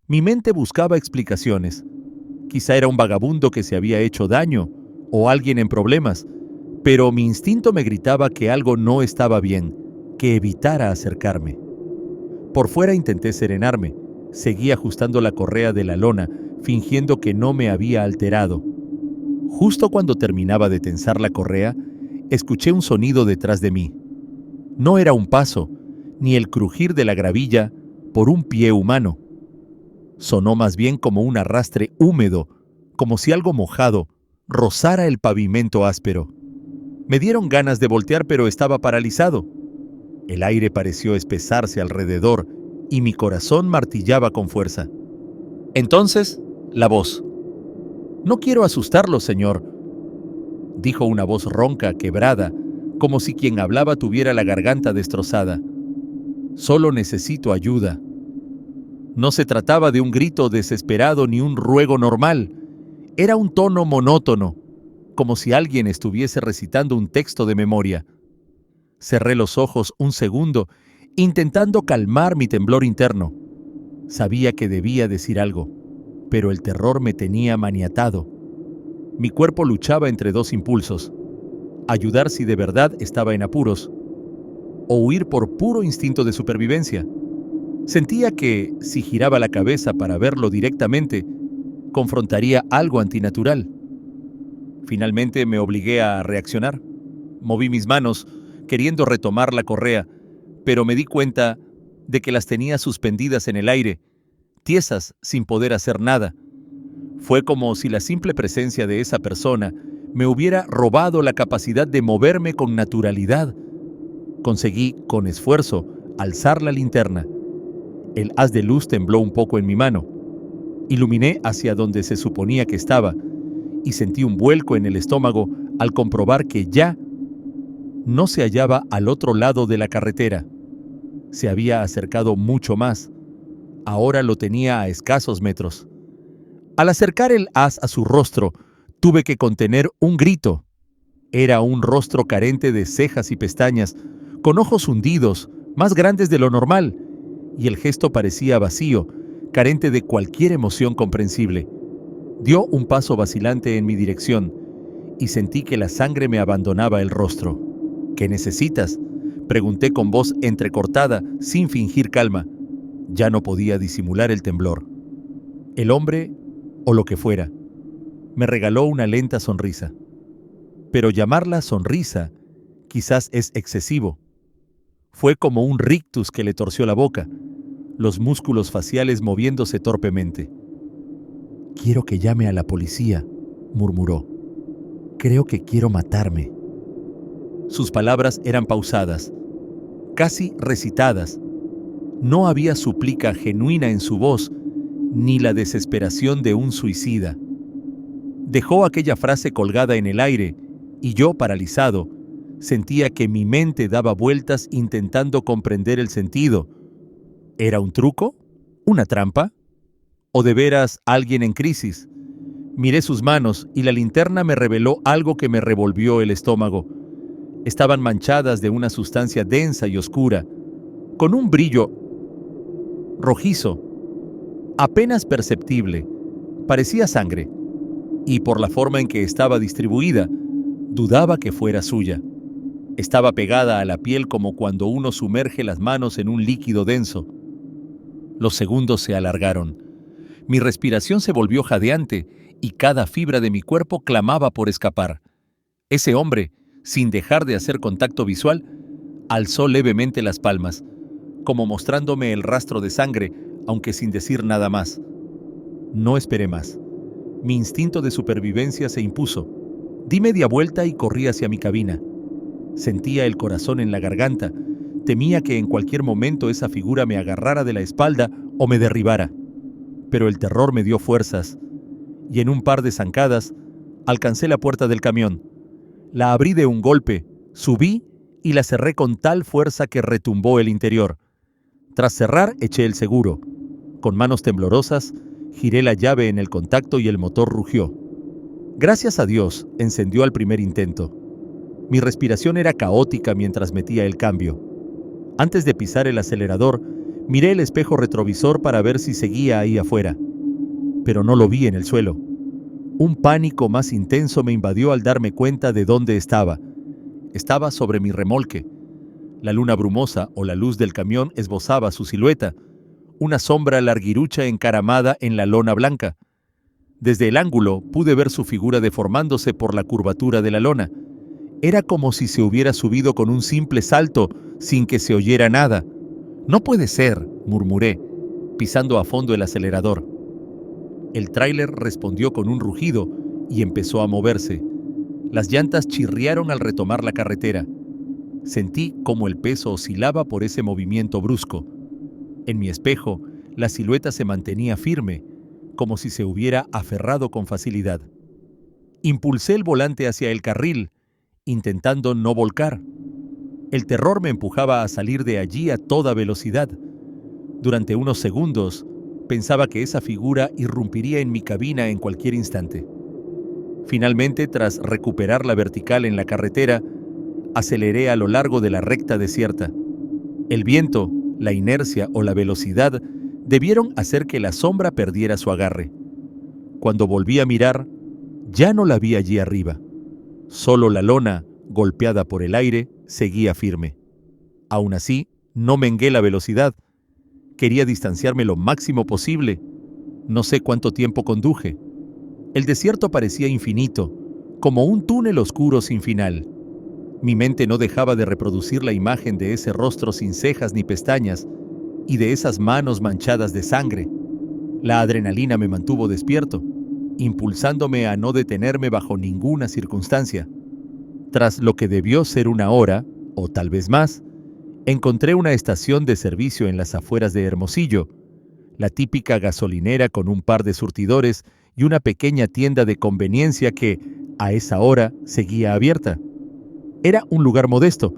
Mi mente buscaba explicaciones. Quizá era un vagabundo que se había hecho daño, o alguien en problemas, pero mi instinto me gritaba que algo no estaba bien, que evitara acercarme. Por fuera intenté serenarme. Seguí ajustando la correa de la lona, fingiendo que no me había alterado. Justo cuando terminaba de tensar la correa, escuché un sonido detrás de mí. No era un paso, ni el crujir de la gravilla por un pie humano. Sonó más bien como un arrastre húmedo, como si algo mojado rozara el pavimento áspero. Me dieron ganas de voltear, pero estaba paralizado. El aire pareció espesarse alrededor y mi corazón martillaba con fuerza. Entonces, la voz. «No quiero asustarlo, señor», dijo una voz ronca, quebrada, como si quien hablaba tuviera la garganta destrozada. «Solo necesito ayuda». No se trataba de un grito desesperado ni un ruego normal. Era un tono monótono, como si alguien estuviese recitando un texto de memoria. Cerré los ojos un segundo, intentando calmar mi temblor interno. Sabía que debía decir algo, pero el terror me tenía maniatado. Mi cuerpo luchaba entre dos impulsos: ayudar si de verdad estaba en apuros, o huir por puro instinto de supervivencia. Sentía que, si giraba la cabeza para verlo directamente, confrontaría algo antinatural. Finalmente me obligué a reaccionar. Moví mis manos, queriendo retomar la correa, pero me di cuenta de que las tenía suspendidas en el aire, tiesas sin poder hacer nada. Fue como si la simple presencia de esa persona me hubiera robado la capacidad de moverme con naturalidad. Conseguí, con esfuerzo, alzar la linterna. El haz de luz tembló un poco en mi mano. Iluminé hacia donde se suponía que estaba y sentí un vuelco en el estómago al comprobar que ya no se hallaba al otro lado de la carretera. Se había acercado mucho más. Ahora lo tenía a escasos metros. Al acercar el haz a su rostro, tuve que contener un grito. Era un rostro carente de cejas y pestañas, con ojos hundidos, más grandes de lo normal, y el gesto parecía vacío, carente de cualquier emoción comprensible. Dio un paso vacilante en mi dirección, y sentí que la sangre me abandonaba el rostro. ¿Qué necesitas?, pregunté con voz entrecortada, sin fingir calma. Ya no podía disimular el temblor. El hombre, o lo que fuera, me regaló una lenta sonrisa. Pero llamarla sonrisa quizás es excesivo. Fue como un rictus que le torció la boca, los músculos faciales moviéndose torpemente. «Quiero que llame a la policía», murmuró. «Creo que quiero matarme». Sus palabras eran pausadas, casi recitadas. No había súplica genuina en su voz, ni la desesperación de un suicida. Dejó aquella frase colgada en el aire, y yo, paralizado, sentía que mi mente daba vueltas intentando comprender el sentido. ¿Era un truco? ¿Una trampa? ¿O de veras alguien en crisis? Miré sus manos y la linterna me reveló algo que me revolvió el estómago. Estaban manchadas de una sustancia densa y oscura, con un brillo rojizo, apenas perceptible. Parecía sangre, y por la forma en que estaba distribuida, dudaba que fuera suya. Estaba pegada a la piel como cuando uno sumerge las manos en un líquido denso. Los segundos se alargaron. Mi respiración se volvió jadeante y cada fibra de mi cuerpo clamaba por escapar. Ese hombre, sin dejar de hacer contacto visual, alzó levemente las palmas, como mostrándome el rastro de sangre, aunque sin decir nada más. No esperé más. Mi instinto de supervivencia se impuso. Di media vuelta y corrí hacia mi cabina. Sentía el corazón en la garganta. Temía que en cualquier momento esa figura me agarrara de la espalda o me derribara. Pero el terror me dio fuerzas, y en un par de zancadas alcancé la puerta del camión. La abrí de un golpe, subí y la cerré con tal fuerza que retumbó el interior. Tras cerrar, eché el seguro. Con manos temblorosas, giré la llave en el contacto y el motor rugió. Gracias a Dios, encendió al primer intento. Mi respiración era caótica mientras metía el cambio. Antes de pisar el acelerador, miré el espejo retrovisor para ver si seguía ahí afuera. Pero no lo vi en el suelo. Un pánico más intenso me invadió al darme cuenta de dónde estaba. Estaba sobre mi remolque. La luna brumosa o la luz del camión esbozaba su silueta, una sombra larguirucha encaramada en la lona blanca. Desde el ángulo pude ver su figura deformándose por la curvatura de la lona. Era como si se hubiera subido con un simple salto, sin que se oyera nada. «No puede ser», murmuré, pisando a fondo el acelerador. El tráiler respondió con un rugido y empezó a moverse. Las llantas chirriaron al retomar la carretera. Sentí como el peso oscilaba por ese movimiento brusco. En mi espejo, la silueta se mantenía firme, como si se hubiera aferrado con facilidad. Impulsé el volante hacia el carril, intentando no volcar. El terror me empujaba a salir de allí a toda velocidad. Durante unos segundos, pensaba que esa figura irrumpiría en mi cabina en cualquier instante. Finalmente, tras recuperar la vertical en la carretera, aceleré a lo largo de la recta desierta. El viento, la inercia o la velocidad debieron hacer que la sombra perdiera su agarre. Cuando volví a mirar, ya no la vi allí arriba. Solo la lona, golpeada por el aire, seguía firme. Aún así, no mengué la velocidad. Quería distanciarme lo máximo posible. No sé cuánto tiempo conduje. El desierto parecía infinito, como un túnel oscuro sin final. Mi mente no dejaba de reproducir la imagen de ese rostro sin cejas ni pestañas y de esas manos manchadas de sangre. La adrenalina me mantuvo despierto. impulsándome a no detenerme bajo ninguna circunstancia. Tras lo que debió ser una hora, o tal vez más, encontré una estación de servicio en las afueras de Hermosillo, la típica gasolinera con un par de surtidores y una pequeña tienda de conveniencia que, a esa hora, seguía abierta. Era un lugar modesto,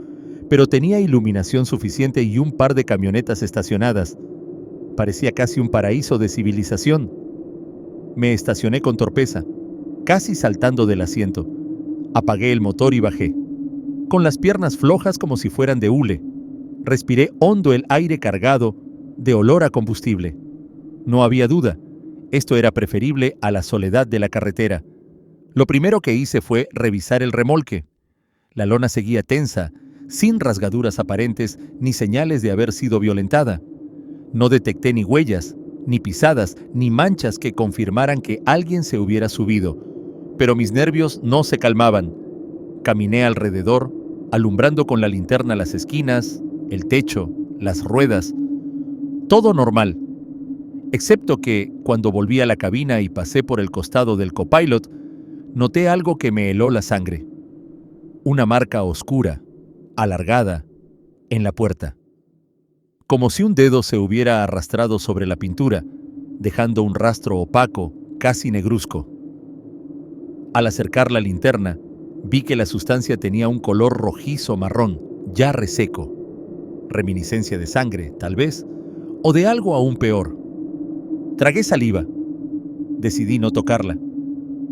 pero tenía iluminación suficiente y un par de camionetas estacionadas. Parecía casi un paraíso de civilización. Me estacioné con torpeza, casi saltando del asiento. Apagué el motor y bajé, con las piernas flojas como si fueran de hule. Respiré hondo el aire cargado de olor a combustible. No había duda, esto era preferible a la soledad de la carretera. Lo primero que hice fue revisar el remolque. La lona seguía tensa, sin rasgaduras aparentes ni señales de haber sido violentada. No detecté ni huellas, ni pisadas, ni manchas que confirmaran que alguien se hubiera subido. Pero mis nervios no se calmaban. Caminé alrededor, alumbrando con la linterna las esquinas, el techo, las ruedas. Todo normal. Excepto que, cuando volví a la cabina y pasé por el costado del copilot, noté algo que me heló la sangre. Una marca oscura, alargada, en la puerta. Como si un dedo se hubiera arrastrado sobre la pintura, dejando un rastro opaco, casi negruzco. Al acercar la linterna, vi que la sustancia tenía un color rojizo marrón, ya reseco. Reminiscencia de sangre, tal vez, o de algo aún peor. Tragué saliva. Decidí no tocarla.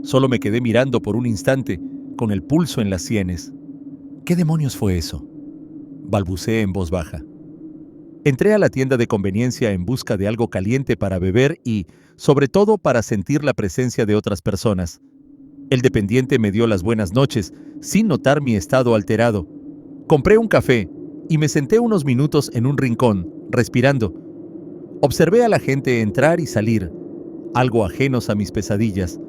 Solo me quedé mirando por un instante, con el pulso en las sienes. ¿Qué demonios fue eso?, balbuceé en voz baja. Entré a la tienda de conveniencia en busca de algo caliente para beber y, sobre todo, para sentir la presencia de otras personas. El dependiente me dio las buenas noches, sin notar mi estado alterado. Compré un café y me senté unos minutos en un rincón, respirando. Observé a la gente entrar y salir, algo ajenos a mis pesadillas.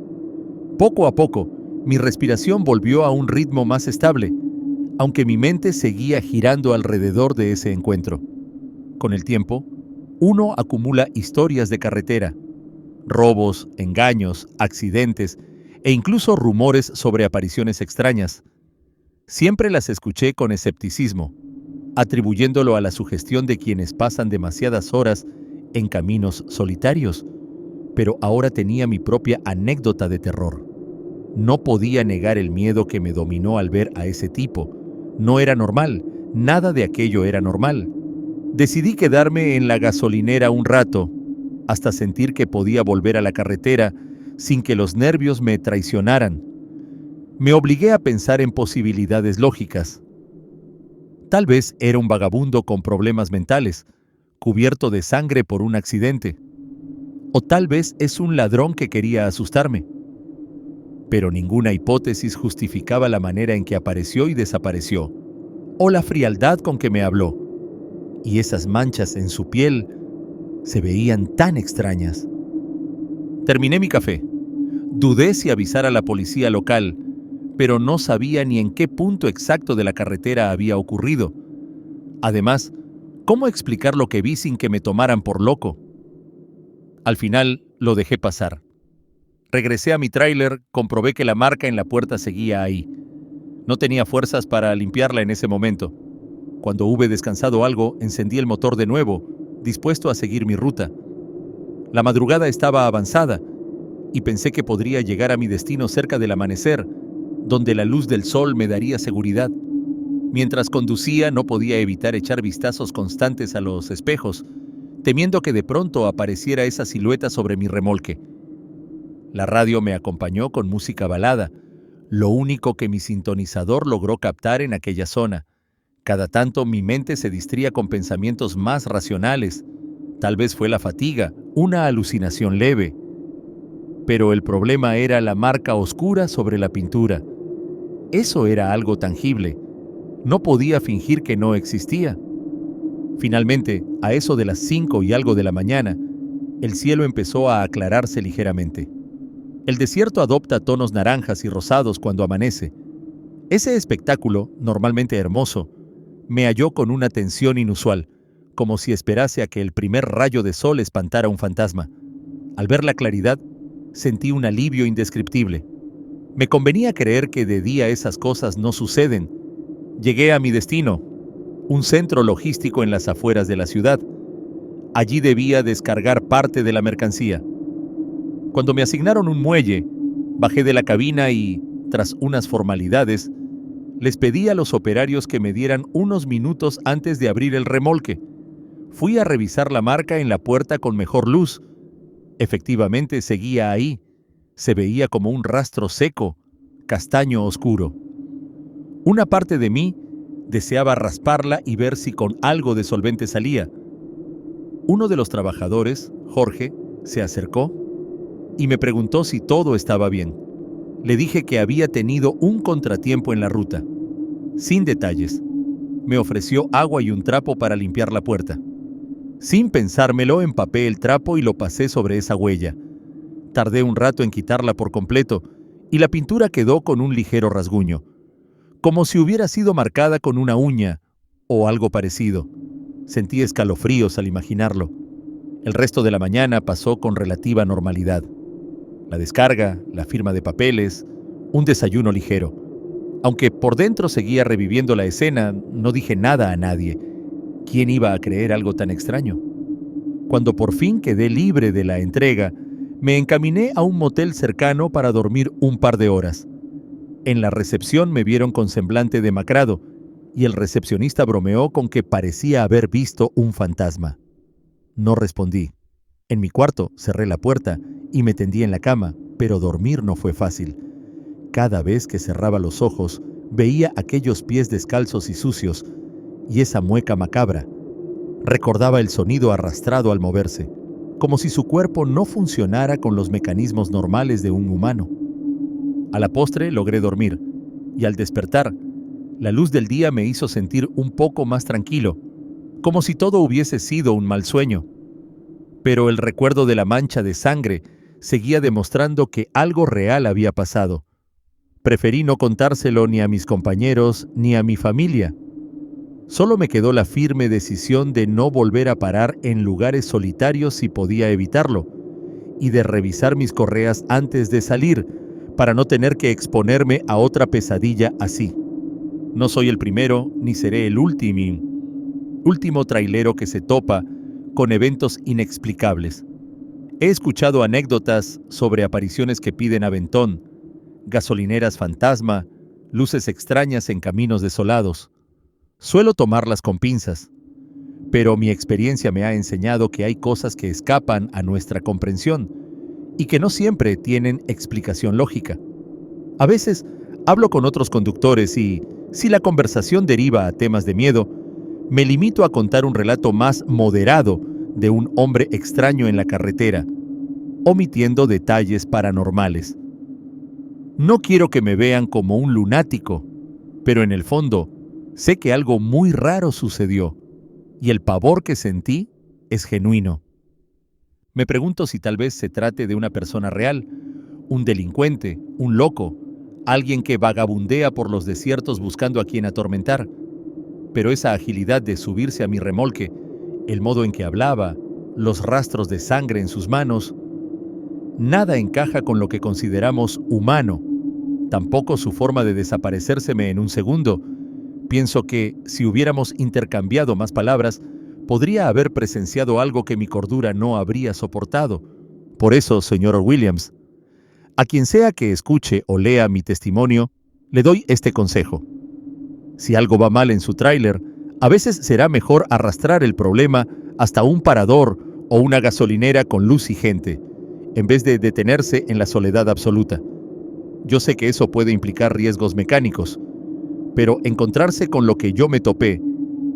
Poco a poco, mi respiración volvió a un ritmo más estable, aunque mi mente seguía girando alrededor de ese encuentro. Con el tiempo, uno acumula historias de carretera, robos, engaños, accidentes e incluso rumores sobre apariciones extrañas. Siempre las escuché con escepticismo, atribuyéndolo a la sugestión de quienes pasan demasiadas horas en caminos solitarios, pero ahora tenía mi propia anécdota de terror. No podía negar el miedo que me dominó al ver a ese tipo. No era normal, nada de aquello era normal. Decidí quedarme en la gasolinera un rato, hasta sentir que podía volver a la carretera sin que los nervios me traicionaran. Me obligué a pensar en posibilidades lógicas. Tal vez era un vagabundo con problemas mentales, cubierto de sangre por un accidente. O tal vez es un ladrón que quería asustarme. Pero ninguna hipótesis justificaba la manera en que apareció y desapareció, o la frialdad con que me habló. Y esas manchas en su piel se veían tan extrañas. Terminé mi café. Dudé si avisar a la policía local, pero no sabía ni en qué punto exacto de la carretera había ocurrido. Además, ¿cómo explicar lo que vi sin que me tomaran por loco? Al final, lo dejé pasar. Regresé a mi tráiler, comprobé que la marca en la puerta seguía ahí. No tenía fuerzas para limpiarla en ese momento. Cuando hube descansado algo, encendí el motor de nuevo, dispuesto a seguir mi ruta. La madrugada estaba avanzada y pensé que podría llegar a mi destino cerca del amanecer, donde la luz del sol me daría seguridad. Mientras conducía, no podía evitar echar vistazos constantes a los espejos, temiendo que de pronto apareciera esa silueta sobre mi remolque. La radio me acompañó con música balada, lo único que mi sintonizador logró captar en aquella zona. Cada tanto mi mente se distría con pensamientos más racionales. Tal vez fue la fatiga, una alucinación leve. Pero el problema era la marca oscura sobre la pintura. Eso era algo tangible. No podía fingir que no existía. Finalmente, a eso de las 5 y algo de la mañana, el cielo empezó a aclararse ligeramente. El desierto adopta tonos naranjas y rosados cuando amanece. Ese espectáculo, normalmente hermoso, me halló con una tensión inusual, como si esperase a que el primer rayo de sol espantara un fantasma. Al ver la claridad, sentí un alivio indescriptible. Me convenía creer que de día esas cosas no suceden. Llegué a mi destino, un centro logístico en las afueras de la ciudad. Allí debía descargar parte de la mercancía. Cuando me asignaron un muelle, bajé de la cabina y, tras unas formalidades, les pedí a los operarios que me dieran unos minutos antes de abrir el remolque. Fui a revisar la marca en la puerta con mejor luz. Efectivamente, seguía ahí. Se veía como un rastro seco, castaño oscuro. Una parte de mí deseaba rasparla y ver si con algo de solvente salía. Uno de los trabajadores, Jorge, se acercó y me preguntó si todo estaba bien. Le dije que había tenido un contratiempo en la ruta. Sin detalles, me ofreció agua y un trapo para limpiar la puerta. Sin pensármelo, empapé el trapo y lo pasé sobre esa huella. Tardé un rato en quitarla por completo y la pintura quedó con un ligero rasguño, como si hubiera sido marcada con una uña o algo parecido. Sentí escalofríos al imaginarlo. El resto de la mañana pasó con relativa normalidad. La descarga, la firma de papeles, un desayuno ligero. Aunque por dentro seguía reviviendo la escena, no dije nada a nadie. ¿Quién iba a creer algo tan extraño? Cuando por fin quedé libre de la entrega, me encaminé a un motel cercano para dormir un par de horas. En la recepción me vieron con semblante demacrado y el recepcionista bromeó con que parecía haber visto un fantasma. No respondí. En mi cuarto cerré la puerta y me tendí en la cama, pero dormir no fue fácil. Cada vez que cerraba los ojos, veía aquellos pies descalzos y sucios y esa mueca macabra. Recordaba el sonido arrastrado al moverse, como si su cuerpo no funcionara con los mecanismos normales de un humano. A la postre logré dormir, y al despertar, la luz del día me hizo sentir un poco más tranquilo, como si todo hubiese sido un mal sueño. Pero el recuerdo de la mancha de sangre seguía demostrando que algo real había pasado. Preferí no contárselo ni a mis compañeros ni a mi familia. Solo me quedó la firme decisión de no volver a parar en lugares solitarios si podía evitarlo, y de revisar mis correas antes de salir, para no tener que exponerme a otra pesadilla así. No soy el primero, ni seré el último trailero que se topa con eventos inexplicables. He escuchado anécdotas sobre apariciones que piden aventón, gasolineras fantasma, luces extrañas en caminos desolados. Suelo tomarlas con pinzas, pero mi experiencia me ha enseñado que hay cosas que escapan a nuestra comprensión y que no siempre tienen explicación lógica. A veces hablo con otros conductores y, si la conversación deriva a temas de miedo, me limito a contar un relato más moderado de un hombre extraño en la carretera, omitiendo detalles paranormales. No quiero que me vean como un lunático, pero en el fondo sé que algo muy raro sucedió y el pavor que sentí es genuino. Me pregunto si tal vez se trate de una persona real, un delincuente, un loco, alguien que vagabundea por los desiertos buscando a quien atormentar. Pero esa agilidad de subirse a mi remolque, el modo en que hablaba, los rastros de sangre en sus manos, nada encaja con lo que consideramos humano. Tampoco su forma de desaparecérseme en un segundo. Pienso que, si hubiéramos intercambiado más palabras, podría haber presenciado algo que mi cordura no habría soportado. Por eso, señor Williams, a quien sea que escuche o lea mi testimonio, le doy este consejo. Si algo va mal en su tráiler, a veces será mejor arrastrar el problema hasta un parador o una gasolinera con luz y gente, en vez de detenerse en la soledad absoluta. Yo sé que eso puede implicar riesgos mecánicos, pero encontrarse con lo que yo me topé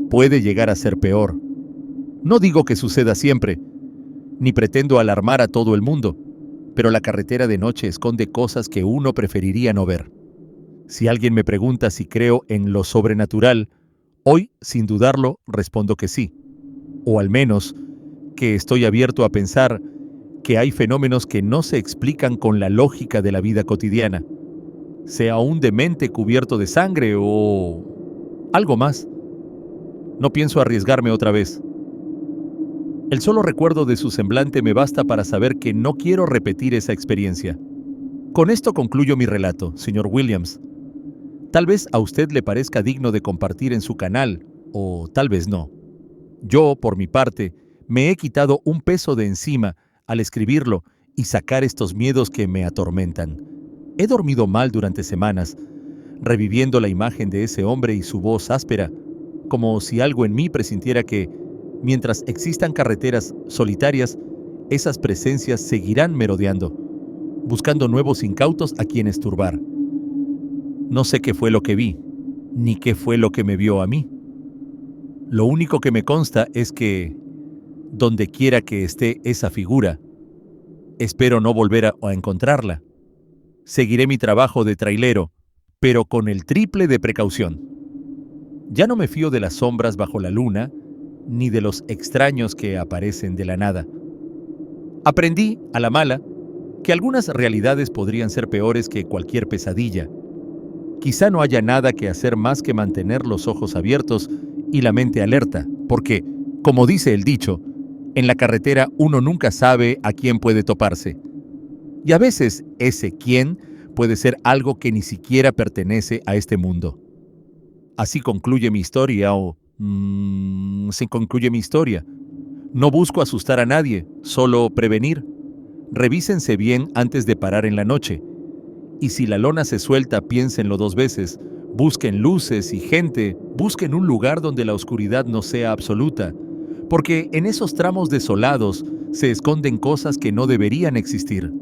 puede llegar a ser peor. No digo que suceda siempre, ni pretendo alarmar a todo el mundo, pero la carretera de noche esconde cosas que uno preferiría no ver. Si alguien me pregunta si creo en lo sobrenatural, hoy, sin dudarlo, respondo que sí, o al menos que estoy abierto a pensar que hay fenómenos que no se explican con la lógica de la vida cotidiana, sea un demente cubierto de sangre o algo más. No pienso arriesgarme otra vez. El solo recuerdo de su semblante me basta para saber que no quiero repetir esa experiencia. Con esto concluyo mi relato, señor Williams. Tal vez a usted le parezca digno de compartir en su canal, o tal vez no. Yo, por mi parte, me he quitado un peso de encima al escribirlo y sacar estos miedos que me atormentan. He dormido mal durante semanas, reviviendo la imagen de ese hombre y su voz áspera, como si algo en mí presintiera que, mientras existan carreteras solitarias, esas presencias seguirán merodeando, buscando nuevos incautos a quienes turbar. No sé qué fue lo que vi, ni qué fue lo que me vio a mí. Lo único que me consta es que, donde quiera que esté esa figura, espero no volver a encontrarla. Seguiré mi trabajo de trailero, pero con el triple de precaución. Ya no me fío de las sombras bajo la luna, ni de los extraños que aparecen de la nada. Aprendí, a la mala, que algunas realidades podrían ser peores que cualquier pesadilla. Quizá no haya nada que hacer más que mantener los ojos abiertos y la mente alerta, porque, como dice el dicho, en la carretera uno nunca sabe a quién puede toparse. Y a veces ese quién puede ser algo que ni siquiera pertenece a este mundo. Así concluye mi historia se concluye mi historia. No busco asustar a nadie, solo prevenir. Revísense bien antes de parar en la noche. Y si la lona se suelta, piénsenlo 2 veces. Busquen luces y gente, busquen un lugar donde la oscuridad no sea absoluta, porque en esos tramos desolados se esconden cosas que no deberían existir.